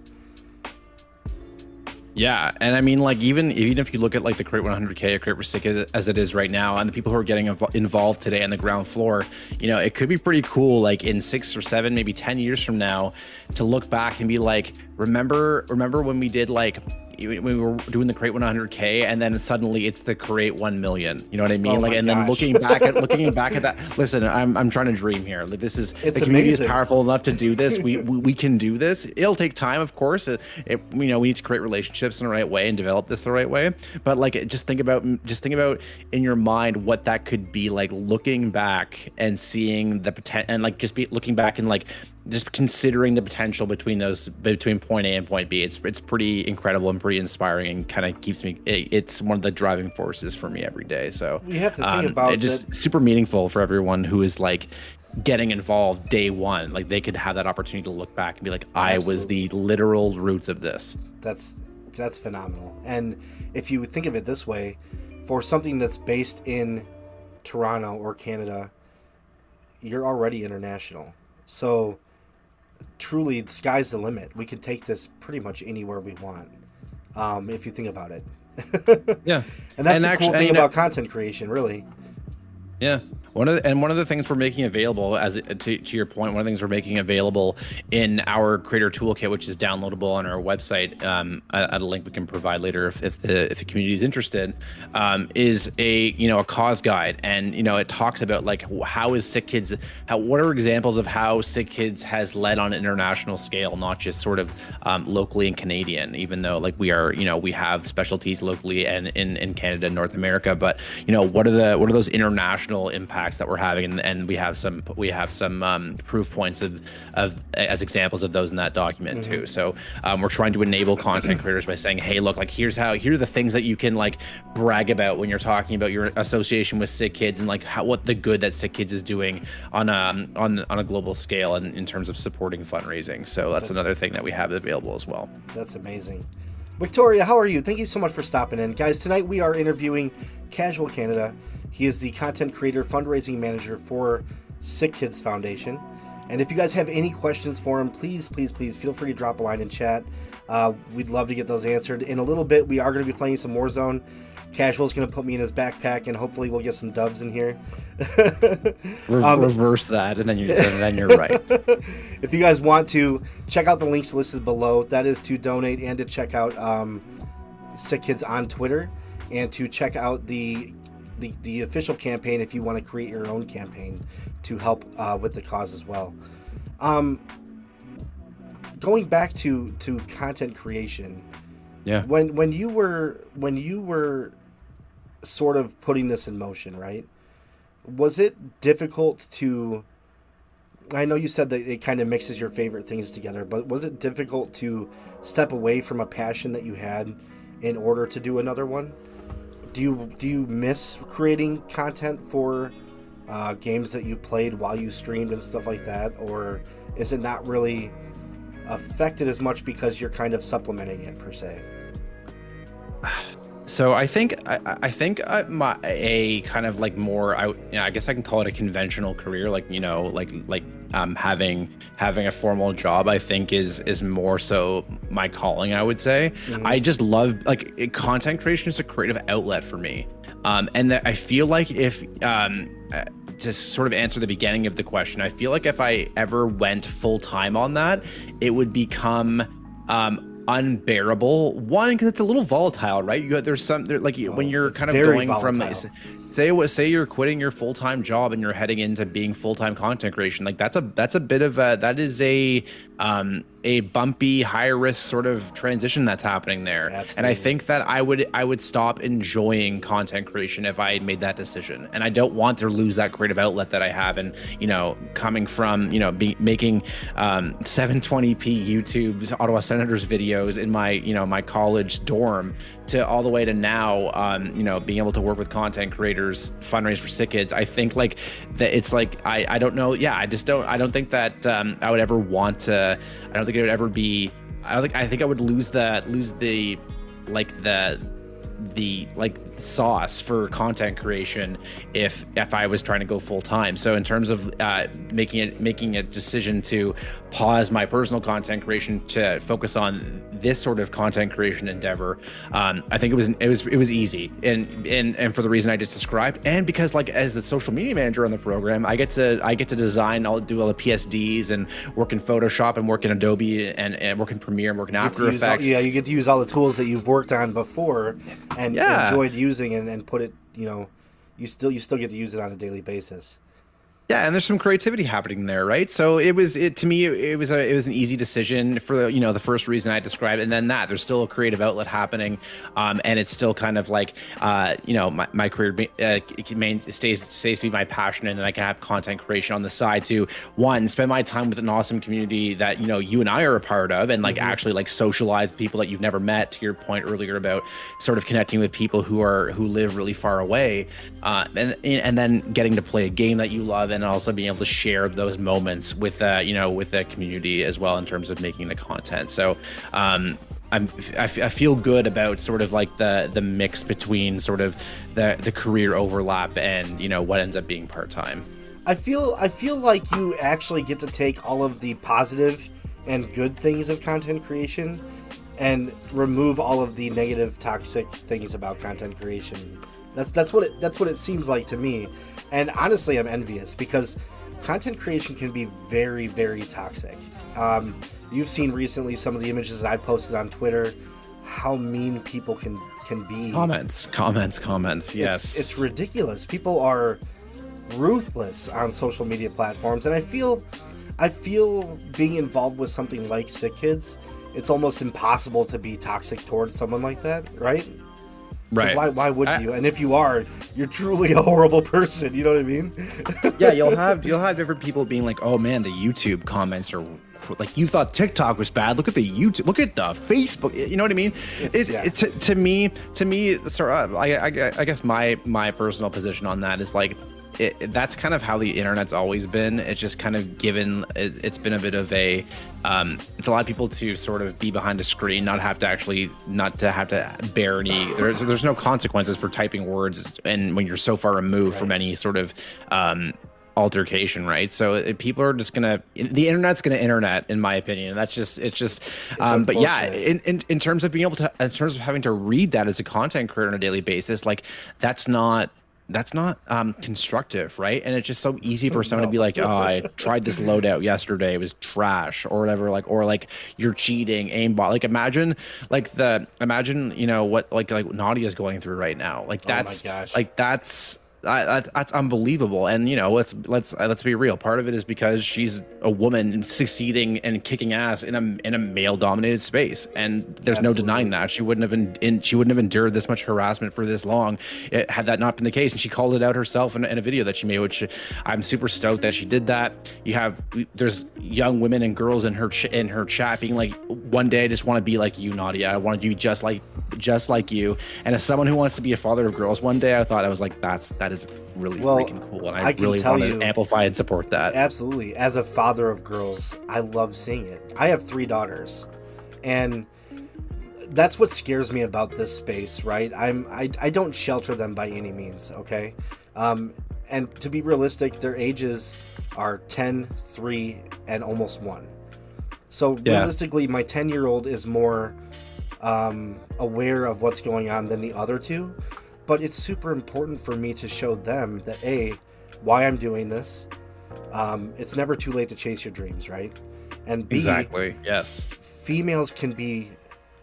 S2: Yeah, and I mean, like even if you look at like the Creat 100K or Creat for Sick as it is right now, and the people who are getting involved today on the ground floor, it could be pretty cool, like in 6 or 7, maybe 10 years from now, to look back and be like, remember when we did like we were doing the Creat 100K, and then suddenly it's the Creat 1 million. You know what I mean? Then looking back at that. Listen, I'm trying to dream here. Like the community is powerful enough to do this. We can do this. It'll take time, of course. We need to create relationships in the right way and develop this the right way. But like, just think about in your mind what that could be like, looking back and seeing the potential, and like looking back and like just considering the potential between point A and point B. It's pretty incredible and pretty inspiring, and kind of keeps me. It's one of the driving forces for me every day. So
S3: we have to think about
S2: it. Just super meaningful for everyone who is like getting involved day one. Like they could have that opportunity to look back and be like, I was the literal roots of this.
S3: That's phenomenal. And if you think of it this way, for something that's based in Toronto or Canada, you're already international. So truly, the sky's the limit. We can take this pretty much anywhere we want, if you think about it.
S2: Yeah.
S3: And that's the cool thing about content creation, really.
S2: Yeah. One of the things we're making available, to your point, one of the things we're making available in our creator toolkit, which is downloadable on our website, at a link we can provide later if the community is interested, is a cause guide, and it talks about like how is Sick Kids, what are examples of how Sick Kids has led on an international scale, not just sort of locally and Canadian, even though like we are we have specialties locally and in Canada and North America, but what are those international impacts that we're having, and we have some proof points of as examples of those in that document too. So we're trying to enable content creators by saying, hey, look, like here are the things that you can like brag about when you're talking about your association with Sick Kids, and like what the good that Sick Kids is doing on a global scale, and in terms of supporting fundraising. So that's another thing that we have available as well.
S3: That's amazing. Victoria, how are you? Thank you so much for stopping in. Guys, tonight we are interviewing Casual Canada. He is the content creator fundraising manager for Sick Kids Foundation. And if you guys have any questions for him, please feel free to drop a line in chat. We'd love to get those answered. In a little bit, we are going to be playing some Warzone. Casual's going to put me in his backpack, and hopefully we'll get some dubs in here.
S2: Reverse that, and then you're right.
S3: If you guys want to, check out the links listed below. That is to donate and to check out Sick Kids on Twitter, and to check out the official campaign if you want to create your own campaign to help with the cause as well. Going back to content creation,
S2: yeah.
S3: When you were sort of putting this in motion, right? Was it difficult to? I know you said that it kind of mixes your favorite things together, but was it difficult to step away from a passion that you had in order to do another one? do you miss creating content for games that you played while you streamed and stuff like that, or is it not really affected as much because you're kind of supplementing it per se?
S2: So I think a kind of like more, I guess I can call it a conventional career, like, you know, like having a formal job, I think is more so my calling, I would say. I just love, like, content creation is a creative outlet for me, and that I feel like if to sort of answer the beginning of the question, I feel like if I ever went full time on that, it would become unbearable. One, because it's a little volatile, right? When you're kind of going volatile. From say you're quitting your full-time job and you're heading into being full-time content creation, like that is a bumpy, high risk sort of transition that's happening there. Absolutely. And I think that I would stop enjoying content creation if I had made that decision. And I don't want to lose that creative outlet that I have. And, you know, coming from, you know, making 720p YouTube Ottawa Senators videos in my, you know, my college dorm, to all the way to now, you know, being able to work with content creators, fundraise for sick kids. I think like that it's like, I don't know. Yeah. I don't think that I would ever want to, I don't think it would ever be, I think I would lose the sauce for content creation if I was trying to go full time. So in terms of making a decision to pause my personal content creation to focus on this sort of content creation endeavor, I think it was easy, and for the reason I just described, and because, like, as the social media manager on the program, I get to design, I'll do all the PSDs and work in Photoshop and work in Adobe and work in Premiere and work in After Effects.
S3: You get to use all the tools that you've worked on before and enjoyed using, and put it, you know, you still get to use it on a daily basis.
S2: Yeah, and there's some creativity happening there, right? So it was an easy decision for, you know, the first reason I described, and then that there's still a creative outlet happening, and it's still kind of like, you know, my career stays to be my passion, and then I can have content creation on the side to, one, spend my time with an awesome community that, you know, you and I are a part of, and like actually like socialize with people that you've never met. To your point earlier about sort of connecting with people who live really far away, and then getting to play a game that you love, and also being able to share those moments with you know, with the community as well in terms of making the content. So I feel good about sort of like the mix between sort of the career overlap and, you know, what ends up being part-time.
S3: I feel like you actually get to take all of the positive and good things of content creation and remove all of the negative, toxic things about content creation. That's what it seems like to me. And honestly, I'm envious because content creation can be very, very toxic. You've seen recently some of the images that I posted on Twitter, how mean people can be. Comments. Yes. It's ridiculous. People are ruthless on social media platforms, and I feel being involved with something like Sick Kids, it's almost impossible to be toxic towards someone like that, right? Right. Why would you? And if you are, you're truly a horrible person. You know what I mean?
S2: Yeah, you'll have different people being like, "Oh man, the YouTube comments are like, you thought TikTok was bad. Look at the YouTube. Look at the Facebook." You know what I mean? To me, sort of, I guess my personal position on that is like, that's kind of how the internet's always been. It's just kind of it's been a bit of a, it's a lot of people to sort of be behind a screen, not to have to bear any, there's no consequences for typing words, and when you're so far removed from any sort of, altercation, right? So people are just the internet's gonna internet, in my opinion. It's just but yeah, in terms of being able to, in terms of having to read that as a content creator on a daily basis, like that's not constructive, right? And it's just so easy for someone to be like, "Oh, I tried this loadout yesterday, it was trash," or whatever, like, or like you're cheating, aimbot. Like imagine you know what like Nadia's going through right now. Like that's, oh my gosh. Like that's unbelievable. And you know, let's be real. Part of it is because she's a woman succeeding and kicking ass in a male dominated space, and there's no denying that. She wouldn't have endured this much harassment for this long had that not been the case. And she called it out herself in a video that she made, which I'm super stoked that she did that. There's young women and girls in her chat being like, "One day I just want to be like you, Nadia. I want to be just like just like you. And as someone who wants to be a father of girls one day, I was like, that is really freaking cool. And I
S3: can
S2: really
S3: tell
S2: want
S3: you,
S2: to amplify and support that.
S3: Absolutely. As a father of girls, I love seeing it. I have 3 daughters, and that's what scares me about this space, right? I don't shelter them by any means, okay? And to be realistic, their ages are 10, 3, and almost 1. So realistically, my 10-year-old is more aware of what's going on than the other 2. But it's super important for me to show them that, A, why I'm doing this. It's never too late to chase your dreams, right? And B,
S2: exactly, yes.
S3: Females can be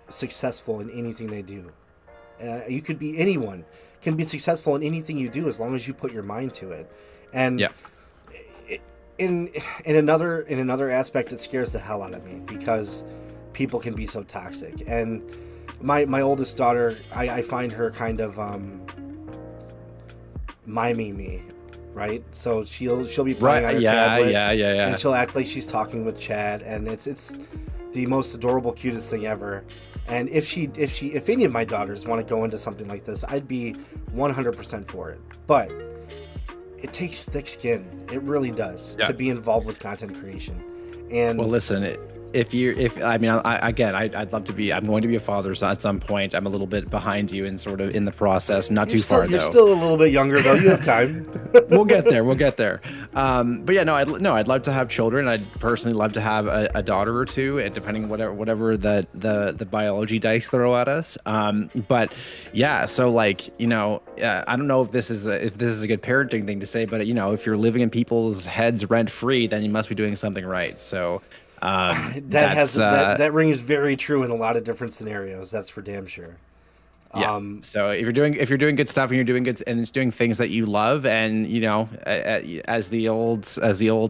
S3: successful in anything they do. You could be, anyone can be successful in anything you do as long as you put your mind to it. And in another aspect, it scares the hell out of me because people can be so toxic. And my oldest daughter, I find her kind of miming me, right? So she'll be playing on her tablet, and she'll act like she's talking with Chad, and it's the most adorable, cutest thing ever. And if any of my daughters want to go into something like this, I'd be 100% for it. But it takes thick skin. It really does to be involved with content creation. And
S2: well, listen, I'd love to be. I'm going to be a father at some point. I'm a little bit behind you in sort of in the process. Not too far though.
S3: You're still a little bit younger though. You have time.
S2: We'll get there. But yeah, I'd love to have children. I'd personally love to have a daughter or two, and depending whatever the biology dice throw at us. But yeah, so like I don't know if this is a good parenting thing to say, but if you're living in people's heads rent free, then you must be doing something right. So.
S3: That rings very true in a lot of different scenarios. That's for damn sure.
S2: Yeah. So if you're doing good stuff and you're doing good and it's doing things that you love, and as the old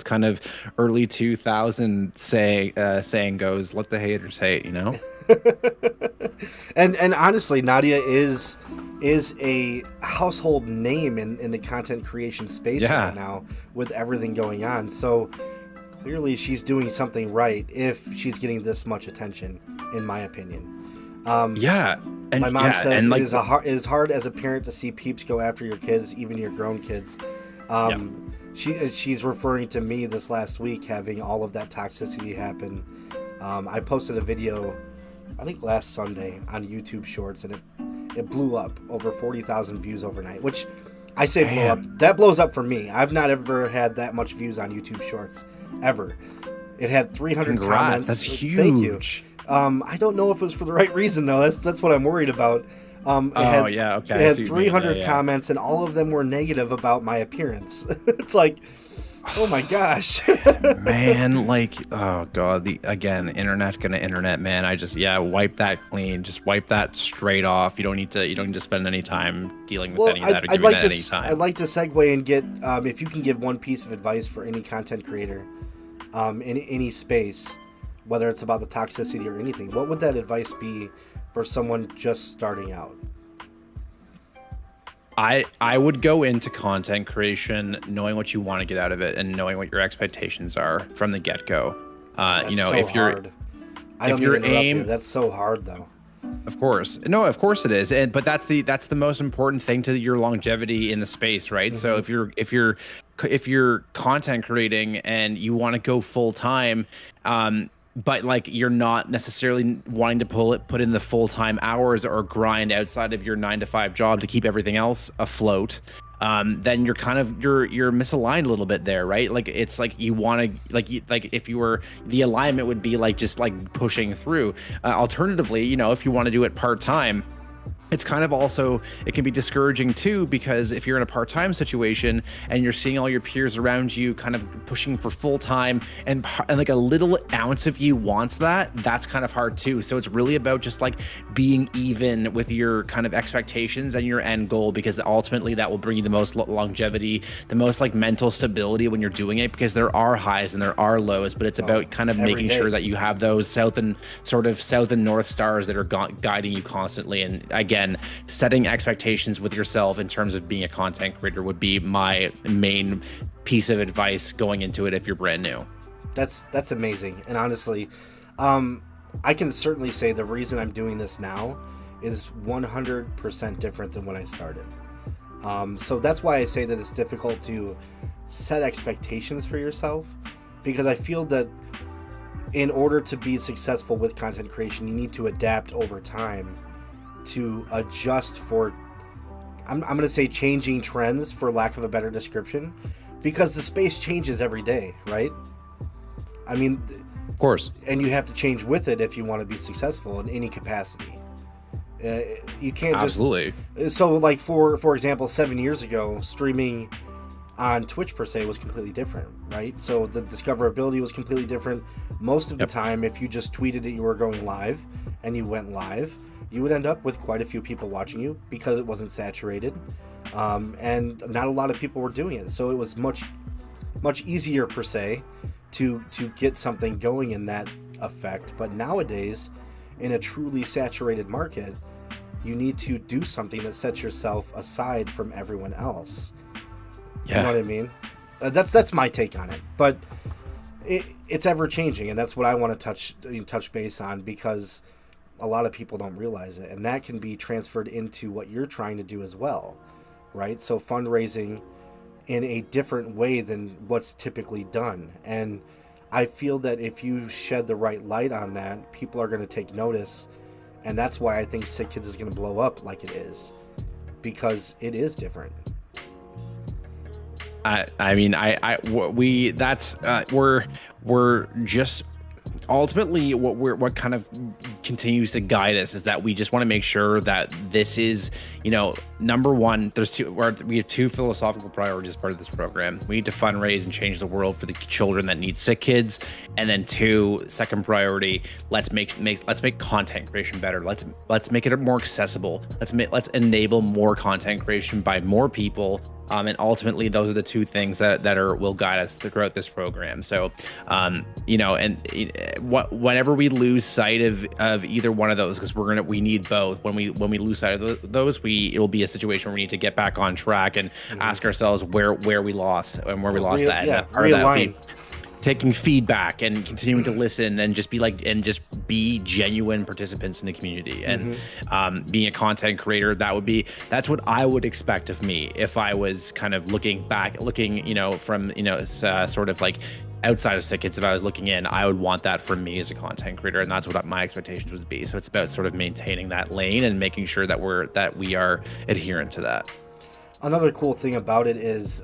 S2: kind of early 2000s saying goes, let the haters hate.
S3: And honestly, Nadia is a household name in the content creation space right now with everything going on. So. Clearly, she's doing something right if she's getting this much attention, in my opinion.
S2: And
S3: my mom says it is hard as a parent to see peeps go after your kids, even your grown kids. She's referring to me this last week having all of that toxicity happen. I posted a video, I think last Sunday, on YouTube Shorts, and it blew up over 40,000 views overnight, which I say blow up. That blows up for me. I've not ever had that much views on YouTube Shorts. Ever. It had 300 comments.
S2: That's huge.
S3: Thank you. I don't know if it was for the right reason though. That's what I'm worried about. It had 300 comments, and all of them were negative about my appearance. It's like, oh my gosh,
S2: man! Like, oh god, internet gonna internet, man. I just wipe that clean. Just wipe that straight off. You don't need to spend any time dealing with any of that. I'd like
S3: to segue and get if you can give one piece of advice for any content creator, in any space, whether it's about the toxicity or anything. What would that advice be for someone just starting out?
S2: I would go into content creation knowing what you want to get out of it and knowing what your expectations are from the get-go. If your aim,
S3: that's so hard though.
S2: Of course it is, but that's the most important thing to your longevity in the space, right? Mm-hmm. So if you're content creating and you want to go full time, but like you're not necessarily wanting to put in the full-time hours or grind outside of your 9-to-5 job to keep everything else afloat, then you're misaligned a little bit there, right? Like it's like you want to if you were, the alignment would be like just like pushing through. Alternatively, if you want to do it part-time, it's kind of also, it can be discouraging too, because if you're in a part-time situation and you're seeing all your peers around you kind of pushing for full-time and like a little ounce of you wants that's kind of hard too. So it's really about just like being even with your kind of expectations and your end goal, because ultimately that will bring you the most longevity, the most like mental stability when you're doing it, because there are highs and there are lows, but it's about kind of making sure that you have those south and north stars that are guiding you constantly. And again, setting expectations with yourself in terms of being a content creator would be my main piece of advice going into it if you're brand new.
S3: That's amazing. And honestly, I can certainly say the reason I'm doing this now is 100% different than when I started. So that's why I say that it's difficult to set expectations for yourself, because I feel that in order to be successful with content creation, you need to adapt over time to adjust for, I'm going to say, changing trends, for lack of a better description, because the space changes every day, right? I mean,
S2: Of course.
S3: and you have to change with it if you want to be successful in any capacity. You can't just...
S2: Absolutely.
S3: So, like, for example, 7 years ago, streaming on Twitch per se was completely different, right? So the discoverability was completely different. Most of the time, if you just tweeted that you were going live and you went live, you would end up with quite a few people watching you because it wasn't saturated, and not a lot of people were doing it. So it was much easier per se to get something going in that effect. But nowadays, in a truly saturated market, you need to do something that sets yourself aside from everyone else.
S2: Yeah.
S3: You know what I mean? That's my take on it. But it's ever changing, and that's what I want to touch base on, because a lot of people don't realize it, and that can be transferred into what you're trying to do as well, right? So fundraising in a different way than what's typically done. And I feel that if you shed the right light on that, people are going to take notice. And that's why I think Sick Kids is going to blow up like it is, because it is different.
S2: We're just ultimately what kind of continues to guide us is that we just want to make sure that this is, number one, we have two philosophical priorities as part of this program. We need to fundraise and change the world for the children that need Sick Kids, and then two, second priority, let's make content creation better. Let's make it more accessible. Let's enable more content creation by more people. And ultimately, those are the two things that will guide us throughout this program. So, whenever we lose sight of either one of those, because we need both. When we lose sight of those, it will be a situation where we need to get back on track and ask ourselves where we lost and where we lost that.
S3: Yeah,
S2: and part of that would be taking feedback and continuing to listen and just be genuine participants in the community, and being a content creator. That's what I would expect of me if I was kind of looking from sort of like outside of Sick Kids. If I was looking in, I would want that from me as a content creator, and that's what my expectations would be. So it's about sort of maintaining that lane and making sure that we are adherent to that.
S3: Another cool thing about it is,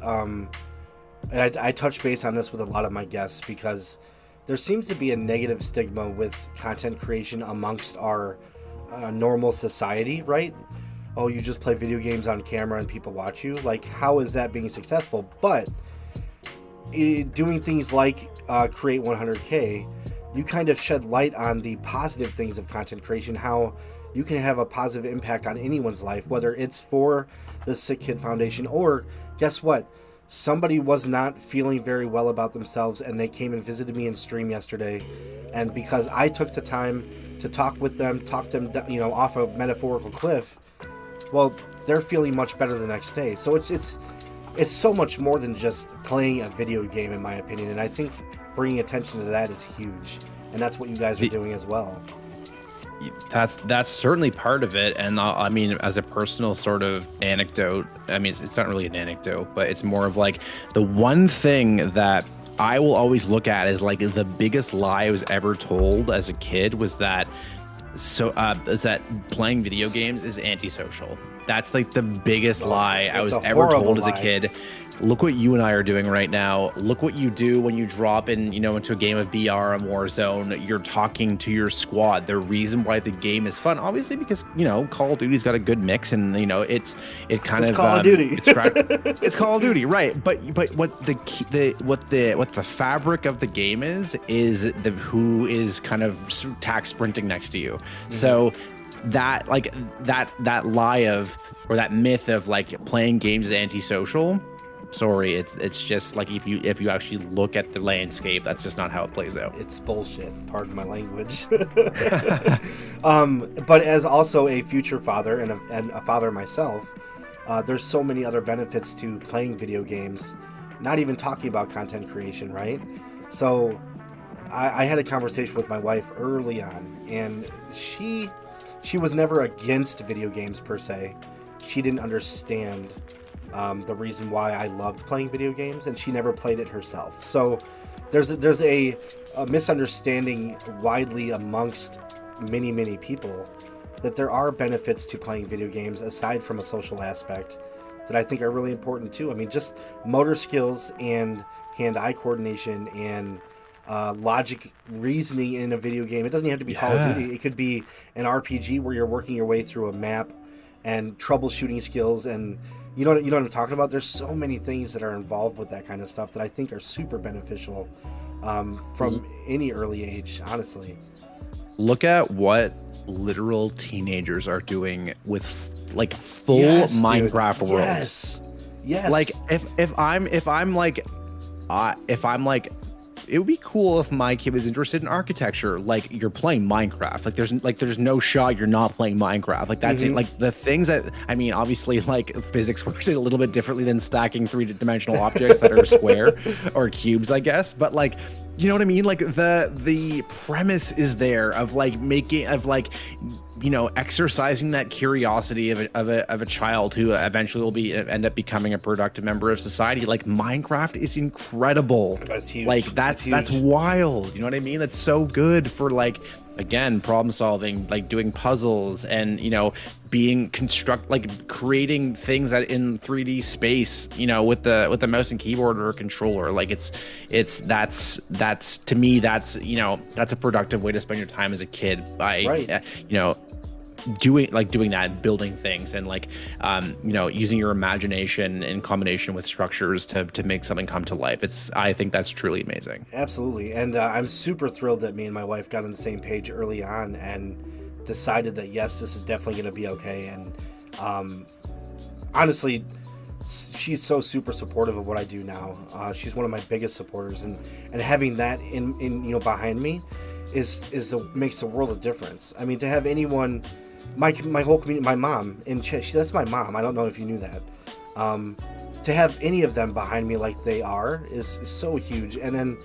S3: and I touch base on this with a lot of my guests, because there seems to be a negative stigma with content creation amongst our normal society, right? Oh, you just play video games on camera and people watch you. Like, how is that being successful? But doing things like Create 100K, you kind of shed light on the positive things of content creation, how you can have a positive impact on anyone's life, whether it's for the Sick Kid Foundation, or guess what? Somebody was not feeling very well about themselves, and they came and visited me in stream yesterday, and because I took the time to talk them off a metaphorical cliff, well, they're feeling much better the next day. So it's so much more than just playing a video game, in my opinion, and I think bringing attention to that is huge, and that's what you guys are doing as well.
S2: That's certainly part of it. And I mean, as a personal sort of anecdote, I mean, it's not really an anecdote, but it's more of like the one thing that I will always look at is like the biggest lie I was ever told as a kid was that playing video games is antisocial. That's like the biggest lie I was ever told as a kid. Look what you and I are doing right now. Look what you do when you drop in, into a game of BR or Warzone. You're talking to your squad. The reason why the game is fun, obviously, because Call of Duty's got a good mix, and it's
S3: Call of Duty.
S2: It's Call of Duty, right? But what the fabric of the game is who is kind of tack sprinting next to you. Mm-hmm. So that lie of, or that myth of like playing games is antisocial. Sorry, it's just like if you actually look at the landscape, that's just not how it plays out.
S3: It's bullshit. Pardon my language. But as also a future father and a father myself, there's so many other benefits to playing video games. Not even talking about content creation, right? So I had a conversation with my wife early on, and she was never against video games per se. She didn't understand the reason why I loved playing video games, and she never played it herself. So there's a misunderstanding widely amongst many people that there are benefits to playing video games aside from a social aspect that I think are really important too. I mean, just motor skills and hand-eye coordination and logic reasoning in a video game. It doesn't even have to be Call of Duty. It could be an RPG where you're working your way through a map and troubleshooting skills, and you know what I'm talking about. There's so many things that are involved with that kind of stuff that I think are super beneficial from any early age, honestly.
S2: Look at what literal teenagers are doing with like full Minecraft worlds.
S3: Yes.
S2: Like if I'm like it would be cool if my kid was interested in architecture. Like, you're playing Minecraft. Like there's no shot you're not playing Minecraft. Like that's it. Like the things that, I mean, obviously like physics works a little bit differently than stacking 3-dimensional objects that are square or cubes, I guess. But like, you know what I mean? Like the premise is there of like exercising that curiosity of a child who eventually will end up becoming a productive member of society. Like, Minecraft is incredible. That's huge. Like that's wild. You know what I mean? That's so good for, like, again, problem solving, like doing puzzles and, being creating things that in 3D space, with the mouse and keyboard or a controller. Like that's to me, that's a productive way to spend your time as a kid by, doing that, building things and using your imagination in combination with structures to make something come to life. I think that's truly amazing.
S3: Absolutely. And I'm super thrilled that me and my wife got on the same page early on and decided that yes, this is definitely going to be okay. And honestly, she's so super supportive of what I do now. She's one of my biggest supporters, and having that in behind me makes a world of difference. I mean, to have anyone, my whole community, my mom, and that's my mom. I don't know if you knew that. To have any of them behind me like they are is so huge. And then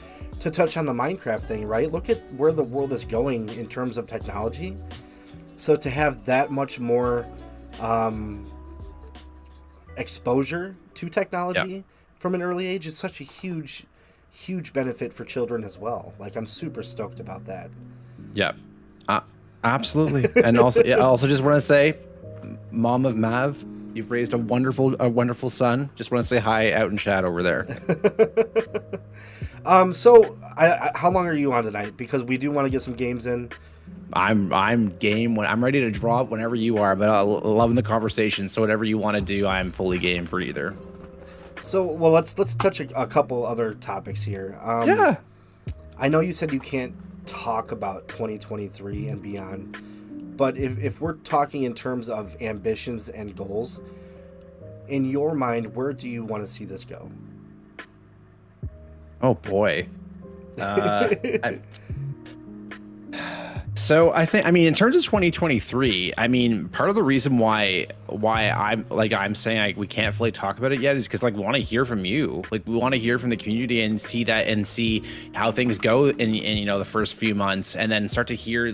S3: to touch on the Minecraft thing, right? Look at where the world is going in terms of technology. So to have that much more exposure to technology from an early age is such a huge benefit for children as well. Like, I'm super stoked about that.
S2: Yeah, absolutely. And also, I also just want to say, Mom of Mav, you've raised a wonderful son. Just want to say hi out in chat over there.
S3: So how long are you on tonight? Because we do want to get some games in.
S2: I'm game. I'm ready to drop whenever you are, but I'm loving the conversation. So whatever you want to do, I'm fully game for either.
S3: So, well, let's touch a couple other topics here.
S2: Yeah.
S3: I know you said you can't talk about 2023 and beyond, but if we're talking in terms of ambitions and goals, in your mind, where do you want to see this go?
S2: Oh boy. So I mean, in terms of 2023, I mean, part of the reason why I'm saying we can't fully talk about it yet is because we want to hear from you. Like, we want to hear from the community and see how things go in the first few months, and then start to hear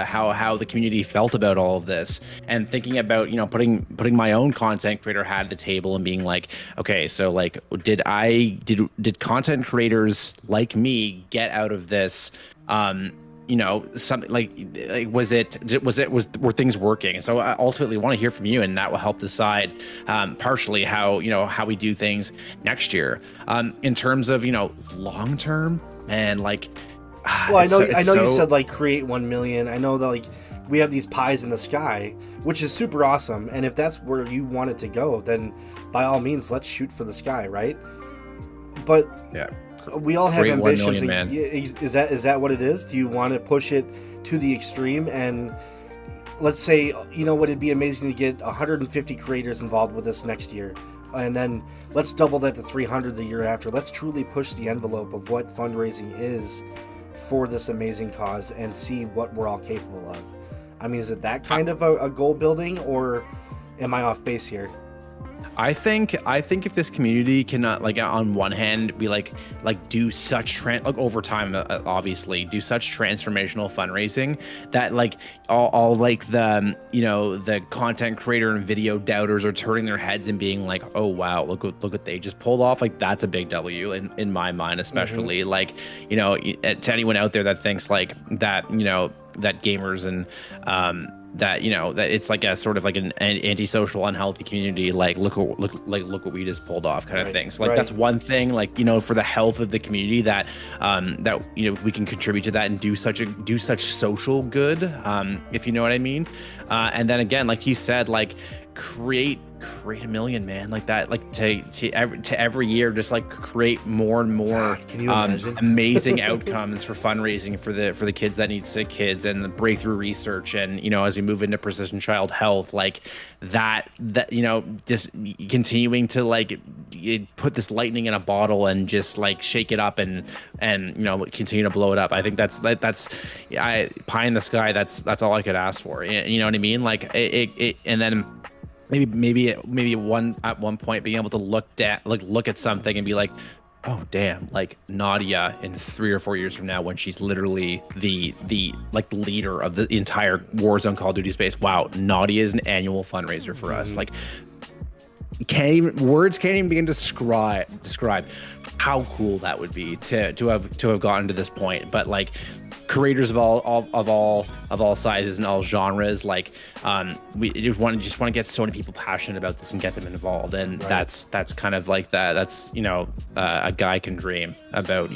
S2: how the community felt about all of this, and thinking about putting my own content creator hat at the table and being like, okay, so did content creators like me get out of this something were things working? And so I ultimately want to hear from you, and that will help decide partially how we do things next year. In terms of long term, and
S3: well, I know you said create 1 million. I know that we have these pies in the sky, which is super awesome, and if that's where you want it to go, then by all means, let's shoot for the sky, right? But yeah, we all have ambitions. 1 million, man. Is that what it is? Do you want to push it to the extreme? And let's say, it'd be amazing to get 150 creators involved with this next year, and then let's double that to 300 the year after. Let's truly push the envelope of what fundraising is for this amazing cause and see what we're all capable of. I mean, is it that kind of a goal building, or am I off base here?
S2: I think if this community cannot, like, on one hand be like do such like over time, obviously do such transformational fundraising that like all like the the content creator and video doubters are turning their heads and being like, oh wow, look what they just pulled off. Like that's a big W in my mind, especially like to anyone out there that thinks like that that gamers and that that it's like a sort of like an antisocial, unhealthy community. Like look what we just pulled off, kind of thing. So like that's one thing, like for the health of the community that that we can contribute to that and do such social good, if you know what I mean. And then again, like you said, like create a million, man, like that, like to every year just like create more and more amazing outcomes for fundraising for the kids that need sick kids, and the breakthrough research, and as we move into precision child health, like that just continuing to like put this lightning in a bottle and just like shake it up and continue to blow it up. I think that's pie in the sky. That's all I could ask for. You know what I mean? Like it and then maybe at one point being able to look at something and be like, oh damn, like Nadia in 3 or 4 years from now, when she's literally the like leader of the entire Warzone Call of Duty space, wow, Nadia is an annual fundraiser for us. Like words can't even begin to describe how cool that would be to have gotten to this point. But like creators of all sizes and all genres, like we just want to get so many people passionate about this and get them involved, and that's kind of like that's a guy can dream about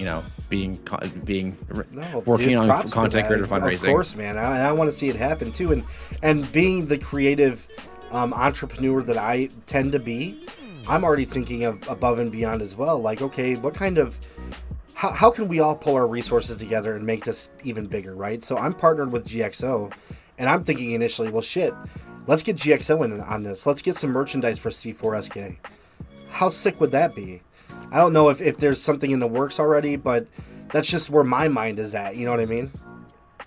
S2: working on content creator fundraising.
S3: Of course, man. I want to see it happen too, and being the creative entrepreneur that I tend to be, I'm already thinking of above and beyond as well. Like, okay, what kind of how can we all pull our resources together and make this even bigger, right? So I'm partnered with GXO, and I'm thinking initially, well, shit, let's get GXO in on this. Let's get some merchandise for C4SK. How sick would that be? I don't know if there's something in the works already, but that's just where my mind is at. You know what I mean?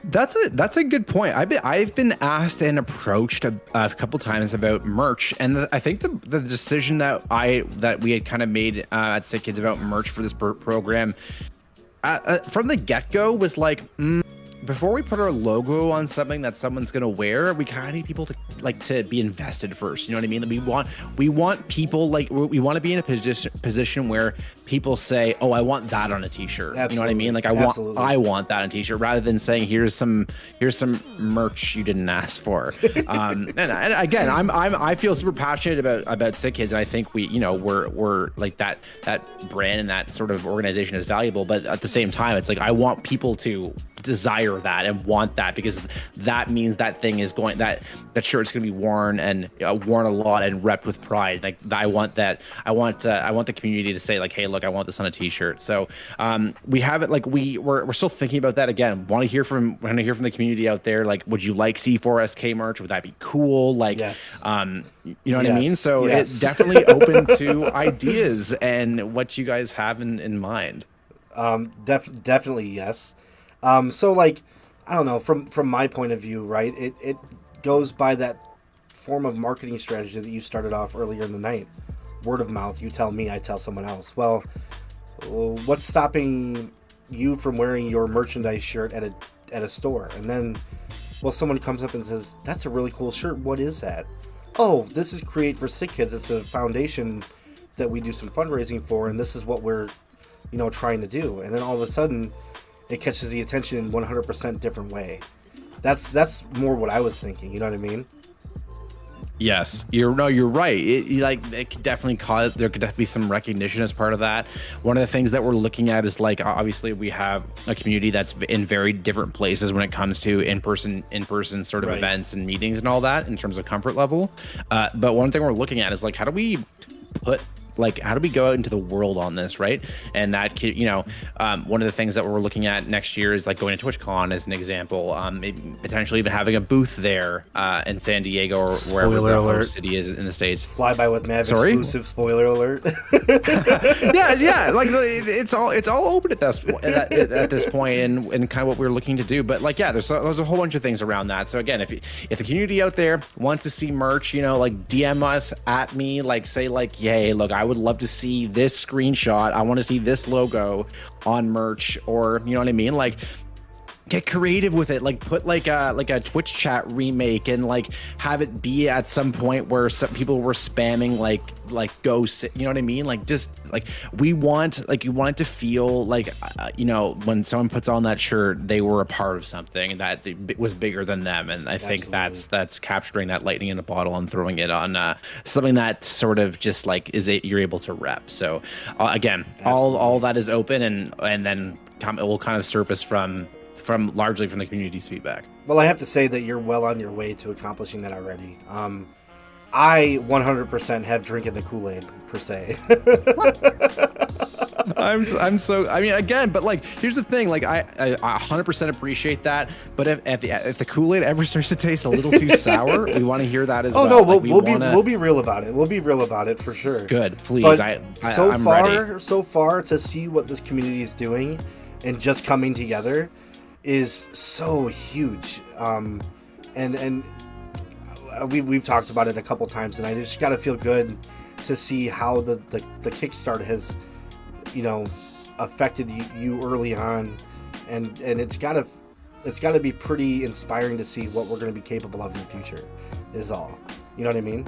S2: That's a good point. I've been asked and approached a couple times about merch, and I think the decision that we had kind of made at Sick Kids about merch for this program from the get-go was like, before we put our logo on something that someone's gonna wear, we kind of need people to be invested first. You know what I mean? We want people, like, we want to be in a position where people say, "Oh, I want that on a T-shirt." Absolutely. You know what I mean? Like, I want that on a T-shirt, rather than saying, "Here's some merch you didn't ask for." And again, I feel super passionate about Sick Kids, and I think we're like that brand and that sort of organization is valuable. But at the same time, it's like I want people to desire that and want that, because that means that thing is going, that shirt's going to be worn and worn a lot and repped with pride. Like I want that. I want the community to say like, hey, look, I want this on a T-shirt. So we have it, like we're still thinking about that. Again, want to hear from the community out there. Like, would you like C4SK merch? Would that be cool? Like, yes. You know what I mean? So it's definitely open to ideas and what you guys have in mind.
S3: Definitely yes. So like, I don't know, from my point of view, right? It goes by that form of marketing strategy that you started off earlier in the night. Word of mouth. You tell me, I tell someone else. Well, what's stopping you from wearing your merchandise shirt at a store? And then, well, someone comes up and says, that's a really cool shirt. What is that? Oh, this is Create for Sick Kids. It's a foundation that we do some fundraising for, and this is what we're, trying to do. And then all of a sudden, it catches the attention in 100% different way. That's more what I was thinking. You know what I mean?
S2: Yes, you're right. It could definitely cause, there could definitely be some recognition as part of that. One of the things that we're looking at is, like, obviously we have a community that's in very different places when it comes to in-person sort of events and meetings and all that in terms of comfort level. But one thing we're looking at is, like, how do we put go out into the world on this, right? And that, you know, one of the things that we're looking at next year is like going to TwitchCon as an example, maybe potentially even having a booth there in San Diego or wherever the host city is in the States.
S3: Flyby with Maverick exclusive, spoiler alert.
S2: yeah, like it's all open at this point, and kind of what we're looking to do. But like, yeah, there's a whole bunch of things around that. So again, if the community out there wants to see merch, you know, like DM us at me, like say like, yay, look, I would love to see this screenshot. I want to see this logo on merch, or you know what I mean, like. Get creative with it, like put like a Twitch chat remake and like have it be at some point where some people were spamming like ghosts, you know what I mean? Like just like you want it to feel like you know, when someone puts on that shirt, they were a part of something that was bigger than them. And I think that's capturing that lightning in a bottle and throwing it on something that sort of just like you're able to rep. So again, all that is open, and then it will kind of surface largely from the community's feedback. Well,
S3: I have to say that you're well on your way to accomplishing that already. I 100% have drinking the Kool-Aid per se.
S2: I'm so, I mean, again, but like, here's the thing, like I 100% appreciate that, but if the Kool-Aid ever starts to taste a little too sour, we want to hear that as well.
S3: Oh no, we'll be real about it. We'll be real about it for sure.
S2: Good, please.
S3: But
S2: I'm ready.
S3: So far to see what this community is doing and just coming together is so huge. And we've talked about it a couple times, and I just got to feel good to see how the Kickstart has, you know, affected you early on, and it's got to be pretty inspiring to see what we're going to be capable of in the future. Is all, you know what I mean?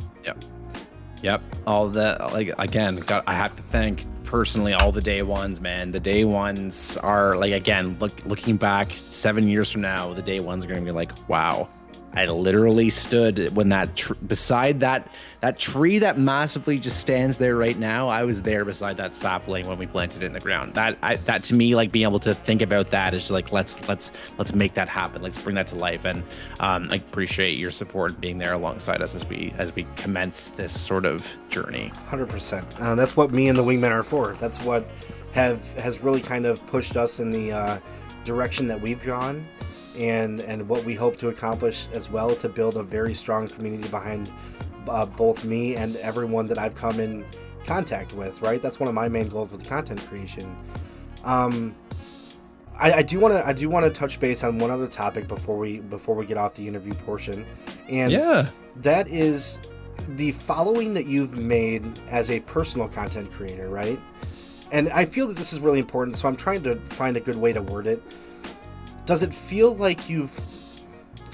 S2: Yep. All that, like, again, I have to thank personally all the day ones, man. The day ones are like, again, looking back 7 years from now, the day ones are going to be like, wow, I literally stood when beside that tree that massively just stands there right now. I was there beside that sapling when we planted it in the ground. That to me, like being able to think about that is like, let's make that happen. Let's bring that to life. And I appreciate your support being there alongside us as we commence this sort of journey.
S3: 100%. That's what me and the Wingmen are for. That's what has really kind of pushed us in the direction that we've gone. And what we hope to accomplish as well, to build a very strong community behind both me and everyone that I've come in contact with, right? That's one of my main goals with content creation. I do want to touch base on one other topic before we get off the interview portion, and that is the following that you've made as a personal content creator, right? And I feel that this is really important, so I'm trying to find a good way to word it. Does it feel like you've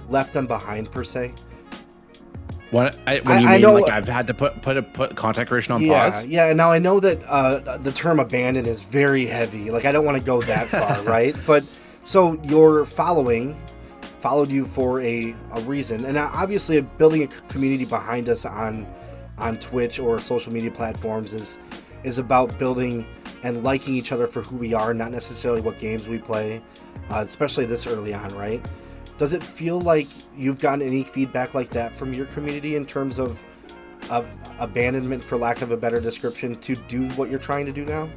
S3: left them behind per se?
S2: When you mean know, like I've had to put content creation on pause?
S3: Yeah. Now I know that the term abandon is very heavy. Like I don't want to go that far, right? But so your followed you for a reason, and obviously building a community behind us on Twitch or social media platforms is about building and liking each other for who we are, not necessarily what games we play. Especially this early on, right? Does it feel like you've gotten any feedback like that from your community in terms of abandonment, for lack of a better description, to do what you're trying to do now?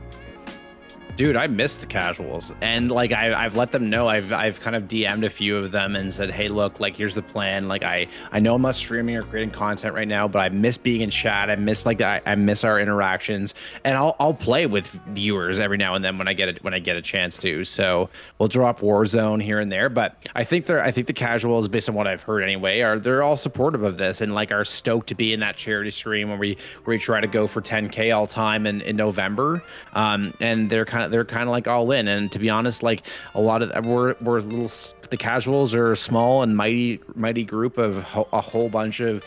S2: Dude, I miss the casuals, and like I've let them know. I've kind of DM'd a few of them and said, hey, look, like here's the plan. Like I know I'm not streaming or creating content right now, but I miss being in chat. I miss I miss our interactions, and I'll play with viewers every now and then when I get a chance to. So we'll drop Warzone here and there, but I think the casuals, based on what I've heard anyway, they're all supportive of this and like are stoked to be in that charity stream where we try to go for 10K all time in November, and they're kind of like all in. And to be honest, like a lot of the casuals are a small and mighty group of a whole bunch of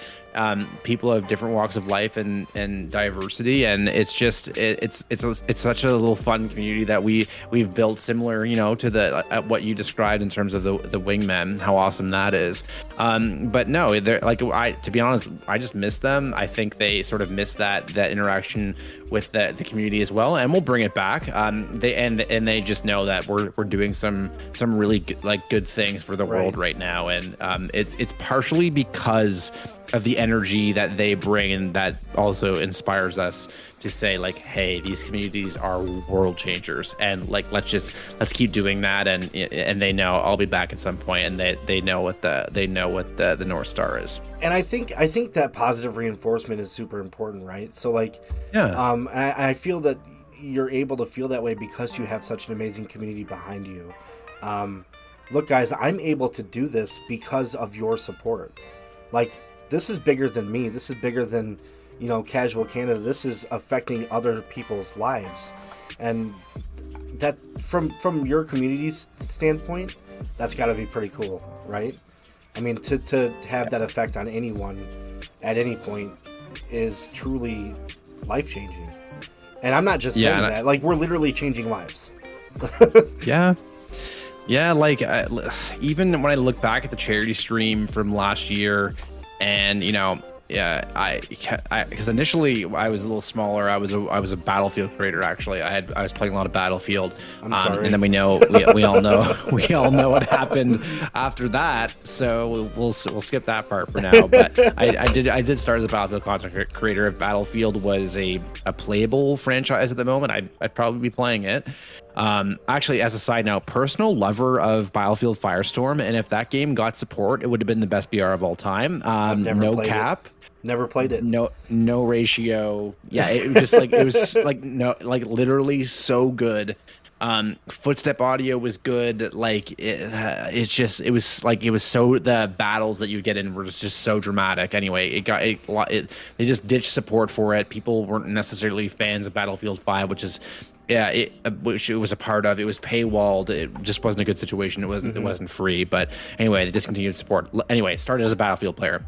S2: people of different walks of life and diversity, and it's such a little fun community that we've built, similar, you know, to the what you described in terms of the Wingmen, how awesome that is. But no, they're like, to be honest, I just miss them. I think they sort of miss that interaction with the community as well, and we'll bring it back. They just know that we're doing some really good things for the world right now, and it's partially because of the energy that they bring, and that also inspires us to say like, hey, these communities are world changers, and like let's keep doing that, and they know I'll be back at some point, and they know what the North Star is.
S3: And I think that positive reinforcement is super important, right? So like, I feel that you're able to feel that way because you have such an amazing community behind you. Look, guys, I'm able to do this because of your support. Like, this is bigger than me. This is bigger than, Casual Canada. This is affecting other people's lives. And that, from your community's standpoint, that's got to be pretty cool, right? I mean, to have that effect on anyone at any point is truly life-changing. And I'm not just saying that. Like, we're literally changing lives.
S2: Yeah. Like, even when I look back at the charity stream from last year, and because initially I was a little smaller. I was a Battlefield creator, actually. I was playing a lot of Battlefield.
S3: I'm sorry.
S2: And then we all know what happened after that. So we'll skip that part for now. But I did start as a Battlefield content creator. If Battlefield was a playable franchise at the moment, I'd probably be playing it. Actually, as a side note, personal lover of Battlefield Firestorm, and if that game got support, it would have been the best BR of all time. No cap.
S3: Never played it.
S2: No ratio. Yeah, it was just like literally so good. Footstep audio was good. Like the battles that you get in were just so dramatic. Anyway, they just ditched support for it. People weren't necessarily fans of Battlefield 5, which it was a part of. It was paywalled. It just wasn't a good situation. It wasn't free. But anyway, they discontinued support. Anyway, started as a Battlefield player.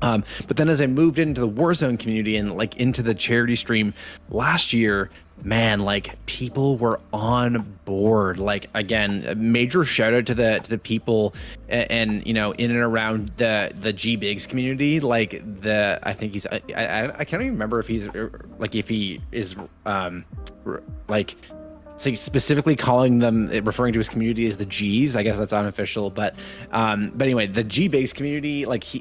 S2: But then as I moved into the Warzone community and like into the charity stream last year, man, like people were on board. Like, again, a major shout out to the people and in and around the G Bigs community. Like I think he's I can't even remember if he is so specifically calling them, referring to his community as the G's. I guess that's unofficial, but anyway, the G-based community, like he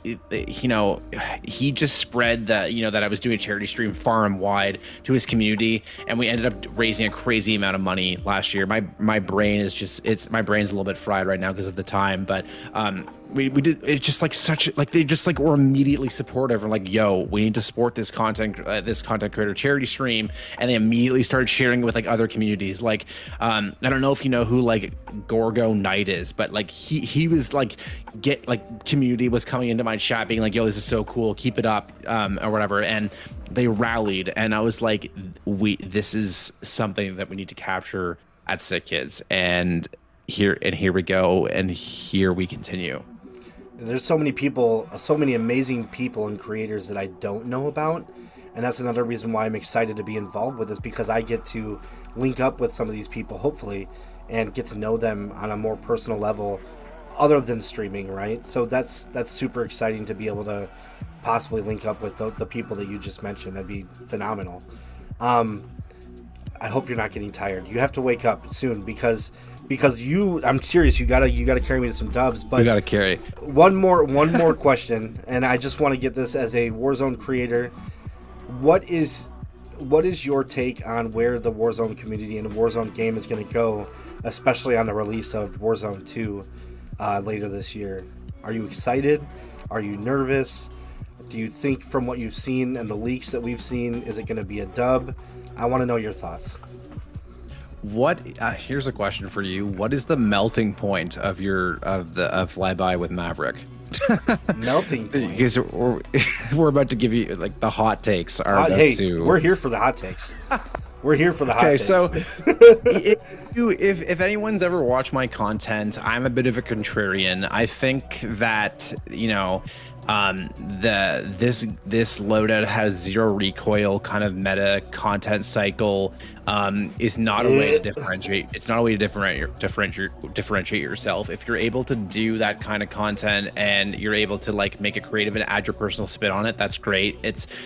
S2: just spread that I was doing a charity stream far and wide to his community, and we ended up raising a crazy amount of money last year. My brain's a little bit fried right now because of the time, but we did it just they just were immediately supportive and like, yo, we need to support this content creator charity stream, and they immediately started sharing it with like other communities. Like I don't know if you know who like Gorgo Knight is, but like he was like community was coming into my chat being like, yo, this is so cool, keep it up, or whatever, and they rallied, and I was like, this is something that we need to capture at Sick Kids, and here we go, and here we continue.
S3: There's so many people, so many amazing people and creators that I don't know about, and that's another reason why I'm excited to be involved with this, because I get to link up with some of these people, hopefully, and get to know them on a more personal level other than streaming, right? So that's super exciting to be able to possibly link up with the people that you just mentioned. That'd be phenomenal. I hope you're not getting tired. You have to wake up soon because I'm serious, you gotta carry me to some dubs. But
S2: you gotta carry.
S3: One more question, and I just want to get this as a Warzone creator. What is your take on where the Warzone community and the Warzone game is going to go, especially on the release of Warzone 2 later this year? Are you excited? Are you nervous? Do you think, from what you've seen and the leaks that we've seen, is it going to be a dub? I want to know your thoughts.
S2: Here's a question for you. What is the melting point of Flyby with Maverick?
S3: Melting point.
S2: Because we're about to give you like the hot takes.
S3: We're here for the hot takes. We're here for the hot takes.
S2: So if anyone's ever watched my content, I'm a bit of a contrarian. I think that This loadout has zero recoil, kind of meta content cycle, is not a way to differentiate. It's not a way to differentiate yourself. If you're able to do that kind of content and you're able to like make it creative and add your personal spin on it, that's great.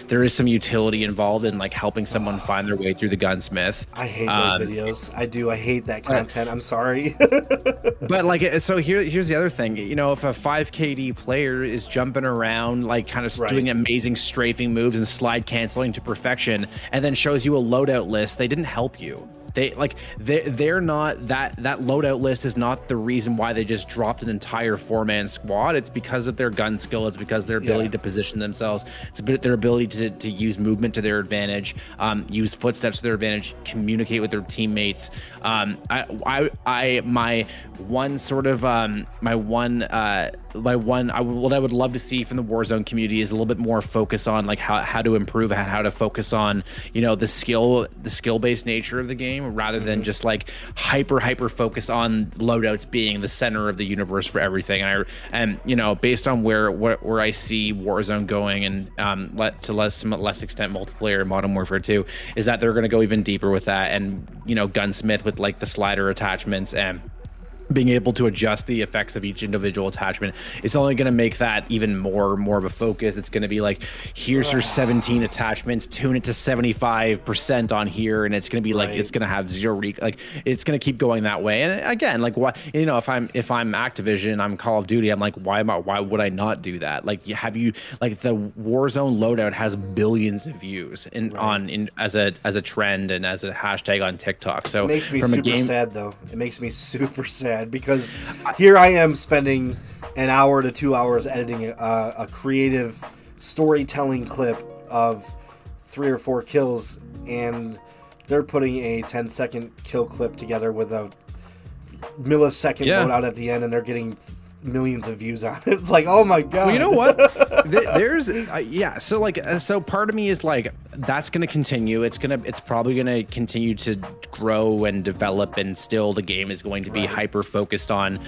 S2: There is some utility involved in like helping someone find their way through the gunsmith.
S3: I hate those videos. I do. I hate that content. I'm sorry.
S2: But like, so here's the other thing. You know, if a 5KD player is jumping around, like kind of doing amazing strafing moves and slide canceling to perfection, and then shows you a loadout list, they didn't help you. They're not that loadout list is not the reason why they just dropped an entire 4-man squad. It's because of their gun skill. It's because of their ability to position themselves. It's their ability to use movement to their advantage, use footsteps to their advantage, communicate with their teammates. What I would love to see from the Warzone community is a little bit more focus on like how to improve, how to focus on, you know, the skill based nature of the game, rather than just like hyper focus on loadouts being the center of the universe for everything. And you know, based on where I see Warzone going, and to less extent multiplayer and Modern Warfare 2, is that they're going to go even deeper with that, and you know, gunsmith with like the slider attachments and being able to adjust the effects of each individual attachment. It's only going to make that even more of a focus. It's going to be like, here's your 17 attachments, tune it to 75% on here, and it's going to be like, it's going to have zero like it's going to keep going that way. And again, like, what, you know, if I'm Activision, I'm Call of Duty, I'm like, why would I not do that? Like, the Warzone loadout has billions of views as a trend and as a hashtag on TikTok. So
S3: it makes me super sad, though. It makes me super sad, because here I am spending an hour to 2 hours editing a creative storytelling clip of 3 or 4 kills, and they're putting a 10-second kill clip together with a millisecond loadout at the end, and they're getting millions of views on it. It's like, oh my god.
S2: Well, you know what? There's so part of me is like, that's going to continue. It's probably going to continue to grow and develop, and still the game is going to be hyper focused on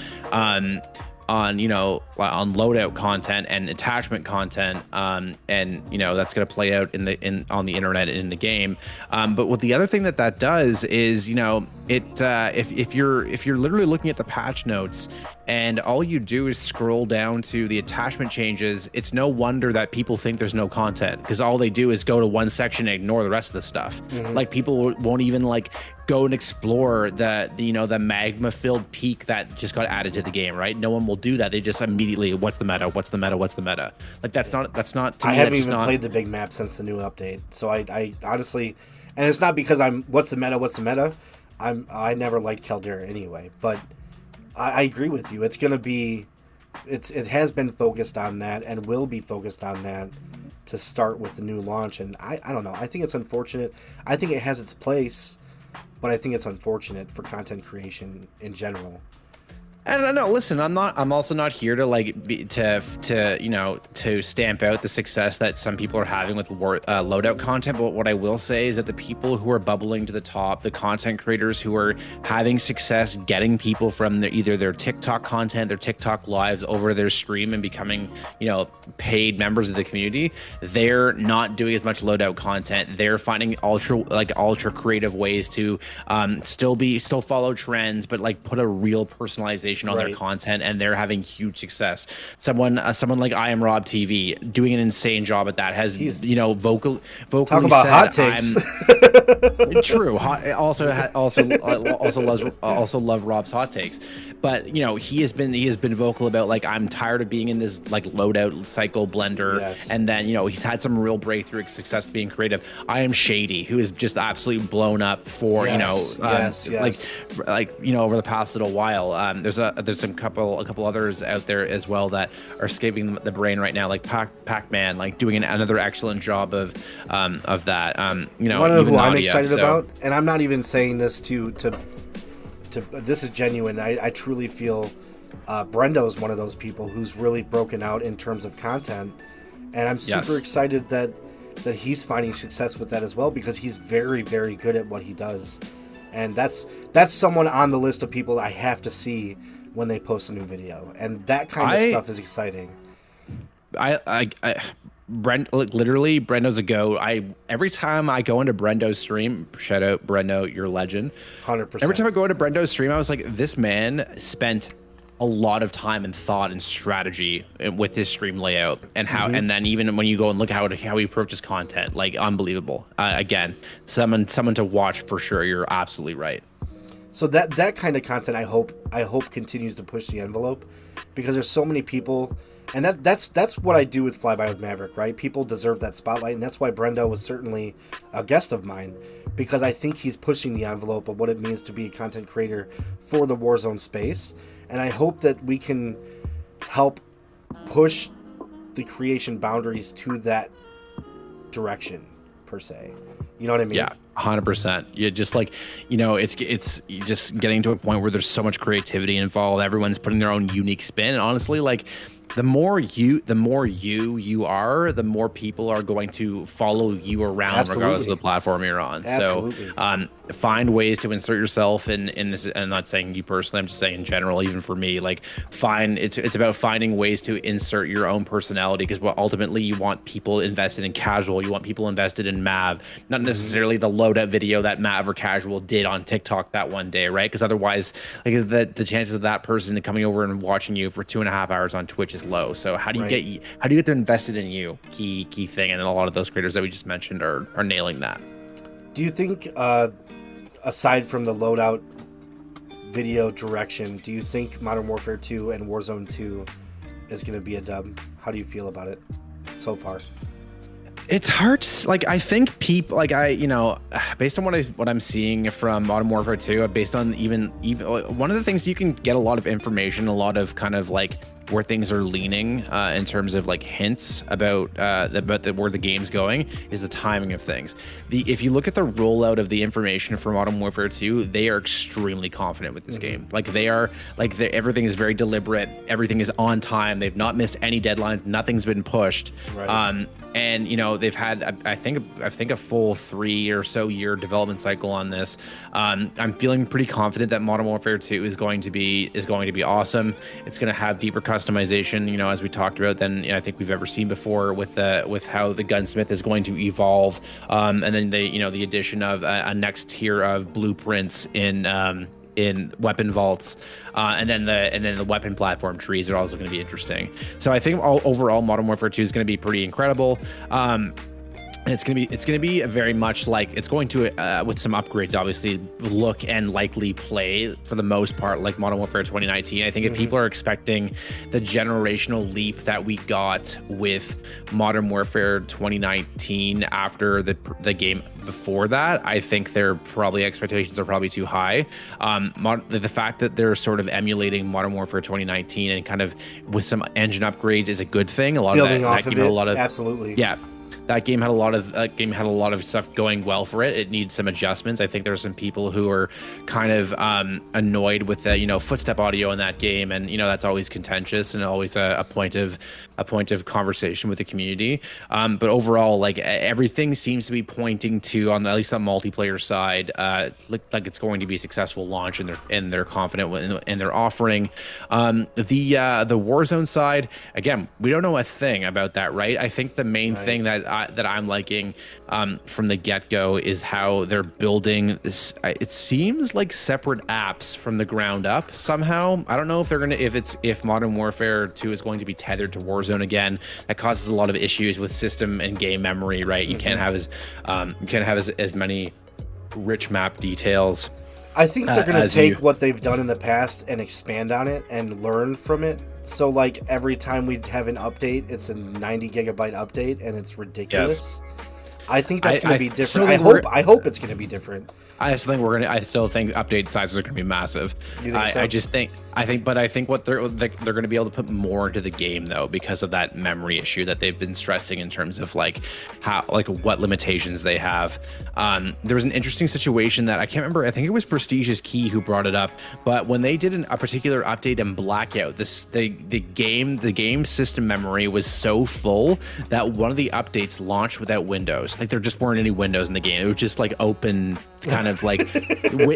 S2: you know, on loadout content and attachment content, and you know, that's going to play out on the internet and in the game. But what the other thing that does is, you know, if you're literally looking at the patch notes and all you do is scroll down to the attachment changes, it's no wonder that people think there's no content, because all they do is go to one section and ignore the rest of the stuff. Like, people won't even like go and explore the magma filled peak that just got added to the game, right? No one will do that. They just immediately, what's the meta? Like, that's not to me.
S3: I haven't even played the big map since the new update, so I honestly, and it's not because I'm what's the meta. I never liked Caldera anyway, but I agree with you. It's gonna be, it has been focused on that and will be focused on that to start with the new launch. And I don't know. I think it's unfortunate. I think it has its place, but I think it's unfortunate for content creation in general.
S2: And no, listen, I'm also not here to like to stamp out the success that some people are having with loadout content. But what I will say is that the people who are bubbling to the top, the content creators who are having success getting people from either their TikTok content, their TikTok lives over their stream and becoming, you know, paid members of the community, they're not doing as much loadout content. They're finding ultra creative ways to still follow trends, but like put a real personalization on their content, and they're having huge success. Someone like I Am Rob TV doing an insane job at that, has vocally
S3: talk about
S2: said,
S3: hot takes.
S2: True. Also love Rob's hot takes, but you know, he has been vocal about like, I'm tired of being in this like loadout cycle blender, and then you know, he's had some real breakthrough success being creative. I Am Shady, who is just absolutely blown up for like you know, over the past little while. There's a couple others out there as well that are escaping the brain right now, like Pac-Man, like doing another excellent job of that. You know,
S3: one of who I'm excited about, and I'm not even saying this to this is genuine. I truly feel Brendo is one of those people who's really broken out in terms of content, and I'm super excited that he's finding success with that as well, because he's very, very good at what he does. And that's someone on the list of people I have to see when they post a new video, and that kind of stuff is exciting.
S2: Brent, like, literally, Brendo's a go. Every time I go into Brendo's stream, shout out Brendo, you're a legend.
S3: 100%.
S2: Every time I go into Brendo's stream, I was like, this man spent a lot of time and thought and strategy with his stream layout and how, and then even when you go and look at how he approaches content, like, unbelievable. Again, someone to watch for sure. You're absolutely right.
S3: So that kind of content, I hope continues to push the envelope, because there's so many people, and that's what I do with Flyby with Maverick, right? People deserve that spotlight, and that's why Brendo was certainly a guest of mine, because I think he's pushing the envelope of what it means to be a content creator for the Warzone space, and I hope that we can help push the creation boundaries to that direction, per se. You know what I mean?
S2: Yeah, 100%. Yeah, just like, it's just getting to a point where there's so much creativity involved. Everyone's putting their own unique spin, and honestly, like, the more you are, the more people are going to follow you around. Absolutely. Regardless of the platform you're on. Absolutely. So find ways to insert yourself in this. I'm not saying you personally, I'm just saying in general, even for me, like, it's about finding ways to insert your own personality, because ultimately you want people invested in casual, you want people invested in Mav, not necessarily the loadout video that Mav or casual did on TikTok that one day, right? Because otherwise, like, the chances of that person coming over and watching you for 2.5 hours on Twitch is low. So how do you get them invested in you? Key thing, and a lot of those creators that we just mentioned are nailing that.
S3: Do you think, aside from the loadout video direction, do you think Modern Warfare 2 and Warzone 2 is going to be a dub? How do you feel about it so far?
S2: It's hard to, like, I think people, like, based on what I'm seeing from Modern Warfare 2, based on even one of the things, you can get a lot of information, a lot of kind of like where things are leaning in terms of like hints about where the game's going, is the timing of things. If you look at the rollout of the information for Modern Warfare 2, they are extremely confident with this game. Like, everything is very deliberate, everything is on time, they've not missed any deadlines, nothing's been pushed. Right. And they've had, I think a full 3 or so year development cycle on this. I'm feeling pretty confident that Modern Warfare 2 is going to be awesome. It's going to have deeper customization, as we talked about, than I think we've ever seen before, with how the gunsmith is going to evolve, and then the addition of a next tier of blueprints in weapon vaults, and then the weapon platform trees are also going to be interesting. So I think overall Modern Warfare 2 is going to be pretty incredible. It's gonna be very much like, it's going to with some upgrades, obviously, look and likely play for the most part like Modern Warfare 2019. I think if people are expecting the generational leap that we got with Modern Warfare 2019 after the game before that, I think their expectations are probably too high. The fact that they're sort of emulating Modern Warfare 2019 and kind of with some engine upgrades is a good thing. A lot
S3: building
S2: of that
S3: off
S2: game
S3: of
S2: had
S3: it.
S2: a lot of,
S3: absolutely.
S2: Yeah. That game had a lot of stuff going well for it. It needs some adjustments. I think there's some people who are kind of annoyed with the footstep audio in that game, and that's always contentious and always a point of conversation with the community. But overall, like, everything seems to be pointing to, on at least on the multiplayer side, like it's going to be a successful launch, and they're confident in their offering. The Warzone side, again, we don't know a thing about that, right? I think the main thing that I'm liking from the get-go is how they're building this. It seems like separate apps from the ground up somehow. I don't know if Modern Warfare 2 is going to be tethered to Warzone again. That causes a lot of issues with system and game memory, right? You can't have as many rich map details.
S3: I think they're going to take what they've done in the past and expand on it and learn from it. So, like, every time we have an update, it's a 90 gigabyte update, and it's ridiculous. Yes. I think that's going to be different. I hope it's going to be different. I still think update sizes are going to be massive. You think so? I think what they're going to be able to put more into the game, though, because of that memory issue that they've been stressing in terms of what limitations they have. There was an interesting situation that I can't remember. I think it was Prestige's Key who brought it up. But when they did a particular update in Blackout, the game system memory was so full that one of the updates launched without Windows.
S2: like there just weren't any windows in the game. It was just like open kind of like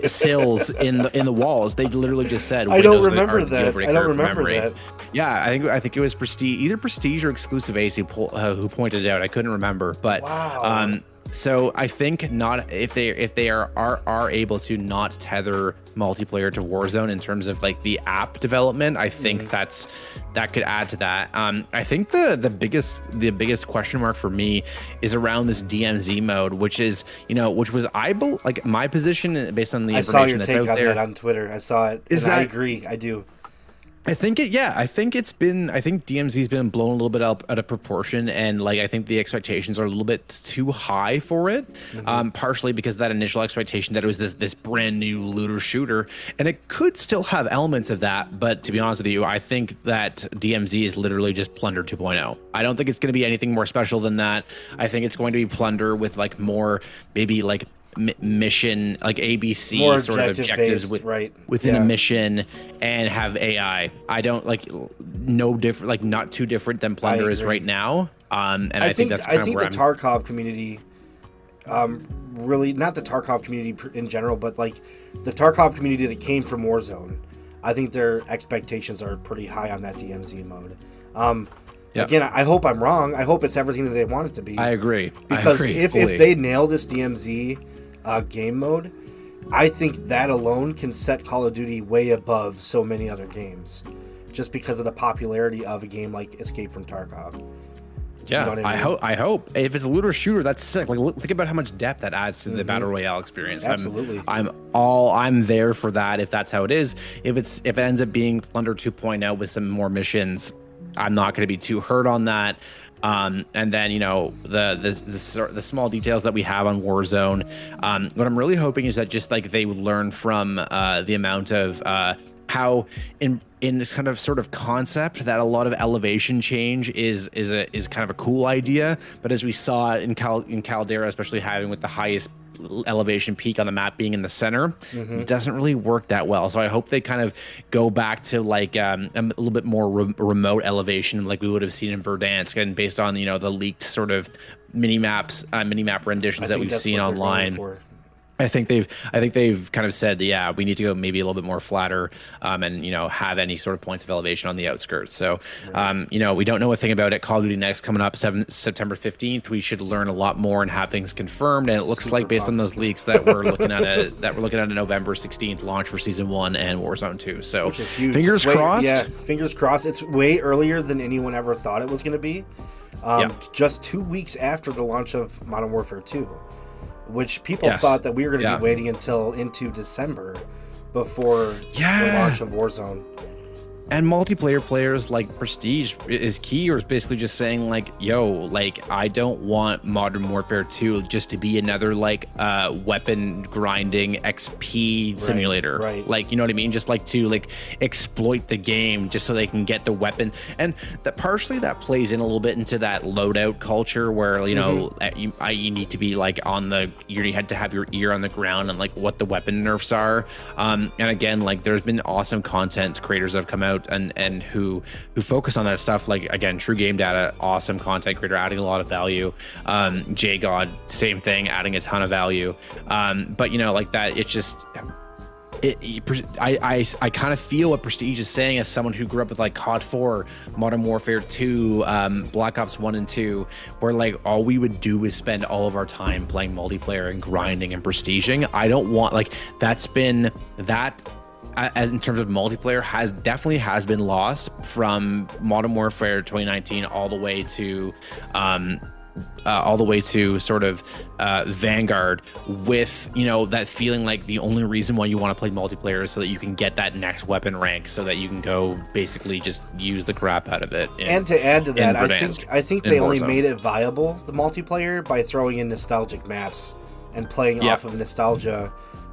S2: sills in the walls. They literally just said
S3: I don't
S2: windows
S3: remember
S2: are the
S3: that.
S2: deal
S3: I don't
S2: breaker for
S3: remember
S2: memory.
S3: that.
S2: Yeah, I think it was either Prestige or Exclusive Ace who pointed it out. I couldn't remember, but
S3: Wow.
S2: so I think not if they are able to not tether multiplayer to Warzone in terms of like the app development, I think that could add to that. I think the biggest question mark for me is around this DMZ mode, which was like my position based on the
S3: I saw your
S2: information that's
S3: take
S2: out
S3: on
S2: there.
S3: that on Twitter. I saw it.
S2: Is
S3: and I
S2: that-
S3: agree. I do.
S2: I think DMZ's been blown a little bit out of proportion, and like I think the expectations are a little bit too high for it. Partially because of that initial expectation that it was this brand new looter shooter, and it could still have elements of that. But to be honest with you, I think that DMZ is literally just Plunder 2.0. I don't think it's going to be anything more special than that. I think it's going to be Plunder with like more maybe like mission, like ABC
S3: More
S2: sort of objectives within a mission, and have AI. I don't like no different, like not too different than Plunder is right now. And I think that's kind of where
S3: the Tarkov community, really not the Tarkov community in general, but like the Tarkov community that came from Warzone. I think their expectations are pretty high on that DMZ mode. Again, I hope I'm wrong. I hope it's everything that they want it to be.
S2: I agree.
S3: Because if they nail this DMZ game mode, I think that alone can set Call of Duty way above so many other games, just because of the popularity of a game like Escape from Tarkov.
S2: Yeah,
S3: You know what I mean?
S2: I hope if it's a looter shooter, that's sick. Like, think about how much depth that adds to the battle royale experience.
S3: Absolutely.
S2: I'm there for that if that's how it is. If it ends up being Plunder 2.0 with some more missions, I'm not going to be too hurt on that. And then, you know, the small details that we have on Warzone. What I'm really hoping is that just like they would learn from the amount of how in this kind of sort of concept that a lot of elevation change is kind of a cool idea, but as we saw in Caldera, especially having with the highest elevation peak on the map being in the center, it doesn't really work that well. So I hope they kind of go back to like a little bit more remote elevation, like we would have seen in Verdansk, and based on, you know, the leaked sort of mini map renditions that we've seen online. I think they've kind of said, yeah, we need to go maybe a little bit more flatter, and, you know, have any sort of points of elevation on the outskirts. So, you know, we don't know a thing about it. Call of Duty Next coming up September 15th. We should learn a lot more and have things confirmed. And it looks like based on those leaks that we're looking at a November 16th launch for Season 1 and Warzone 2. So
S3: which is huge.
S2: Fingers crossed.
S3: Yeah, fingers crossed. It's way earlier than anyone ever thought it was going to be. Just 2 weeks after the launch of Modern Warfare 2. Which people thought that we were going to be waiting until into December before the launch of Warzone.
S2: And multiplayer players like Prestige is key, or is basically just saying like, yo, like I don't want Modern Warfare 2 just to be another like weapon grinding XP simulator.
S3: Right.
S2: Like, you know what I mean? Just like to like exploit the game just so they can get the weapon. And that partially that plays in a little bit into that loadout culture where, you know, you need to be like you had to have your ear on the ground on like what the weapon nerfs are. And again, like there's been awesome content creators that have come out and who focus on that stuff. Like, again, True Game Data, awesome content creator, adding a lot of value. J God, same thing, adding a ton of value. But you know, like that, it's just I kind of feel what Prestige is saying as someone who grew up with like COD 4, Modern Warfare 2, Black Ops 1 and 2, where like all we would do is spend all of our time playing multiplayer and grinding and prestiging. I don't want like that's been that. As in terms of multiplayer has been lost from Modern Warfare 2019 all the way to sort of Vanguard, with, you know, that feeling like the only reason why you want to play multiplayer is so that you can get that next weapon rank, so that you can go basically just use the crap out of it.
S3: And to add to that, I think they only
S2: Warzone.
S3: made it viable, the multiplayer, by throwing in nostalgic maps and playing off of nostalgia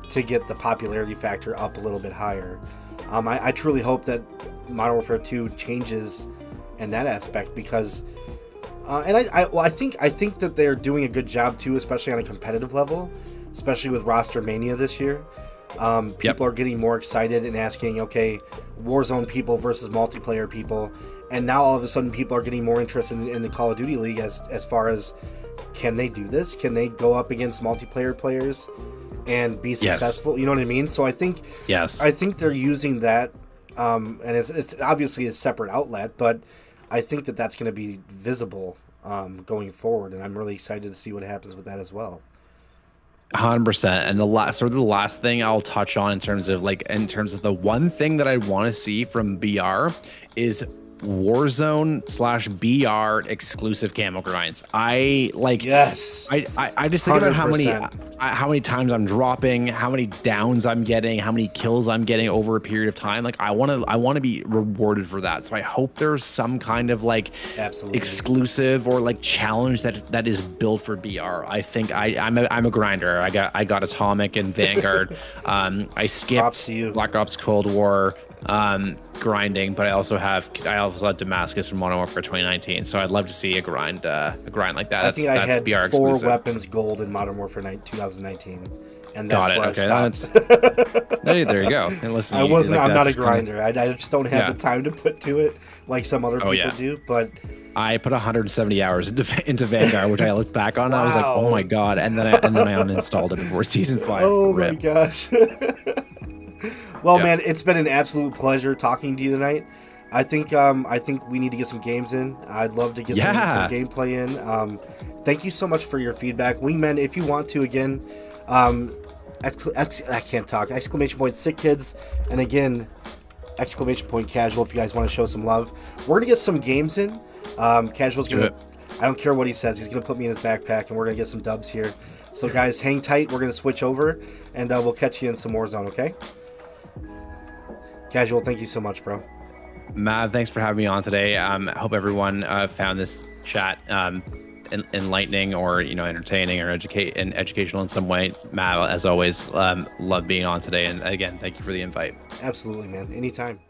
S3: to get the popularity factor up a little bit higher. I truly hope that Modern Warfare 2 changes in that aspect, because I think that they're doing a good job too, especially on a competitive level, especially with Roster Mania this year. People are getting more excited and asking, okay, Warzone people versus multiplayer people, and now all of a sudden people are getting more interested in the Call of Duty League as far as can they do this? Can they go up against multiplayer players and be successful? You know what I mean? So I think they're using that, and it's obviously a separate outlet, but I think that's going to be visible going forward, and I'm really excited to see what happens with that as well.
S2: 100%. And the last thing I'll touch on in terms of the one thing that I want to see from BR is Warzone/BR exclusive camo grinds.
S3: Yes.
S2: I just think about how many times I'm dropping, how many downs I'm getting, how many kills I'm getting over a period of time. Like I want to be rewarded for that. So I hope there's some kind of
S3: Absolutely.
S2: exclusive or challenge that is built for BR. I think I'm a grinder. I got Atomic and Vanguard. I skipped Black Ops Cold War grinding, but I also had Damascus from Modern Warfare 2019, so I'd love to see a grind like that.
S3: I think I had
S2: BR
S3: 4
S2: exclusive.
S3: weapons gold in Modern Warfare 2019, and that's where I stopped.
S2: There you go. And listen,
S3: I'm not a grinder. I just don't have the time to put to it like some other people do. But
S2: I put 170 hours into Vanguard, which I looked back on. And I was like, oh my god! And then I uninstalled it before season 5.
S3: Oh my gosh. Well, man, it's been an absolute pleasure talking to you tonight. I think we need to get some games in. I'd love to get some gameplay in. Thank you so much for your feedback. Wingmen, if you want to, again, I can't talk. ! Sick Kids. And again, ! Casual if you guys want to show some love. We're going to get some games in. Casual's going to, I don't care what he says, he's going to put me in his backpack, and we're going to get some dubs here. So, guys, hang tight. We're going to switch over, and we'll catch you in some Warzone, okay? Casual, thank you so much, bro.
S2: Mav, thanks for having me on today. I hope everyone found this chat enlightening or entertaining or educational in some way. Mav, as always, love being on today. And again, thank you for the invite.
S3: Absolutely, man. Anytime.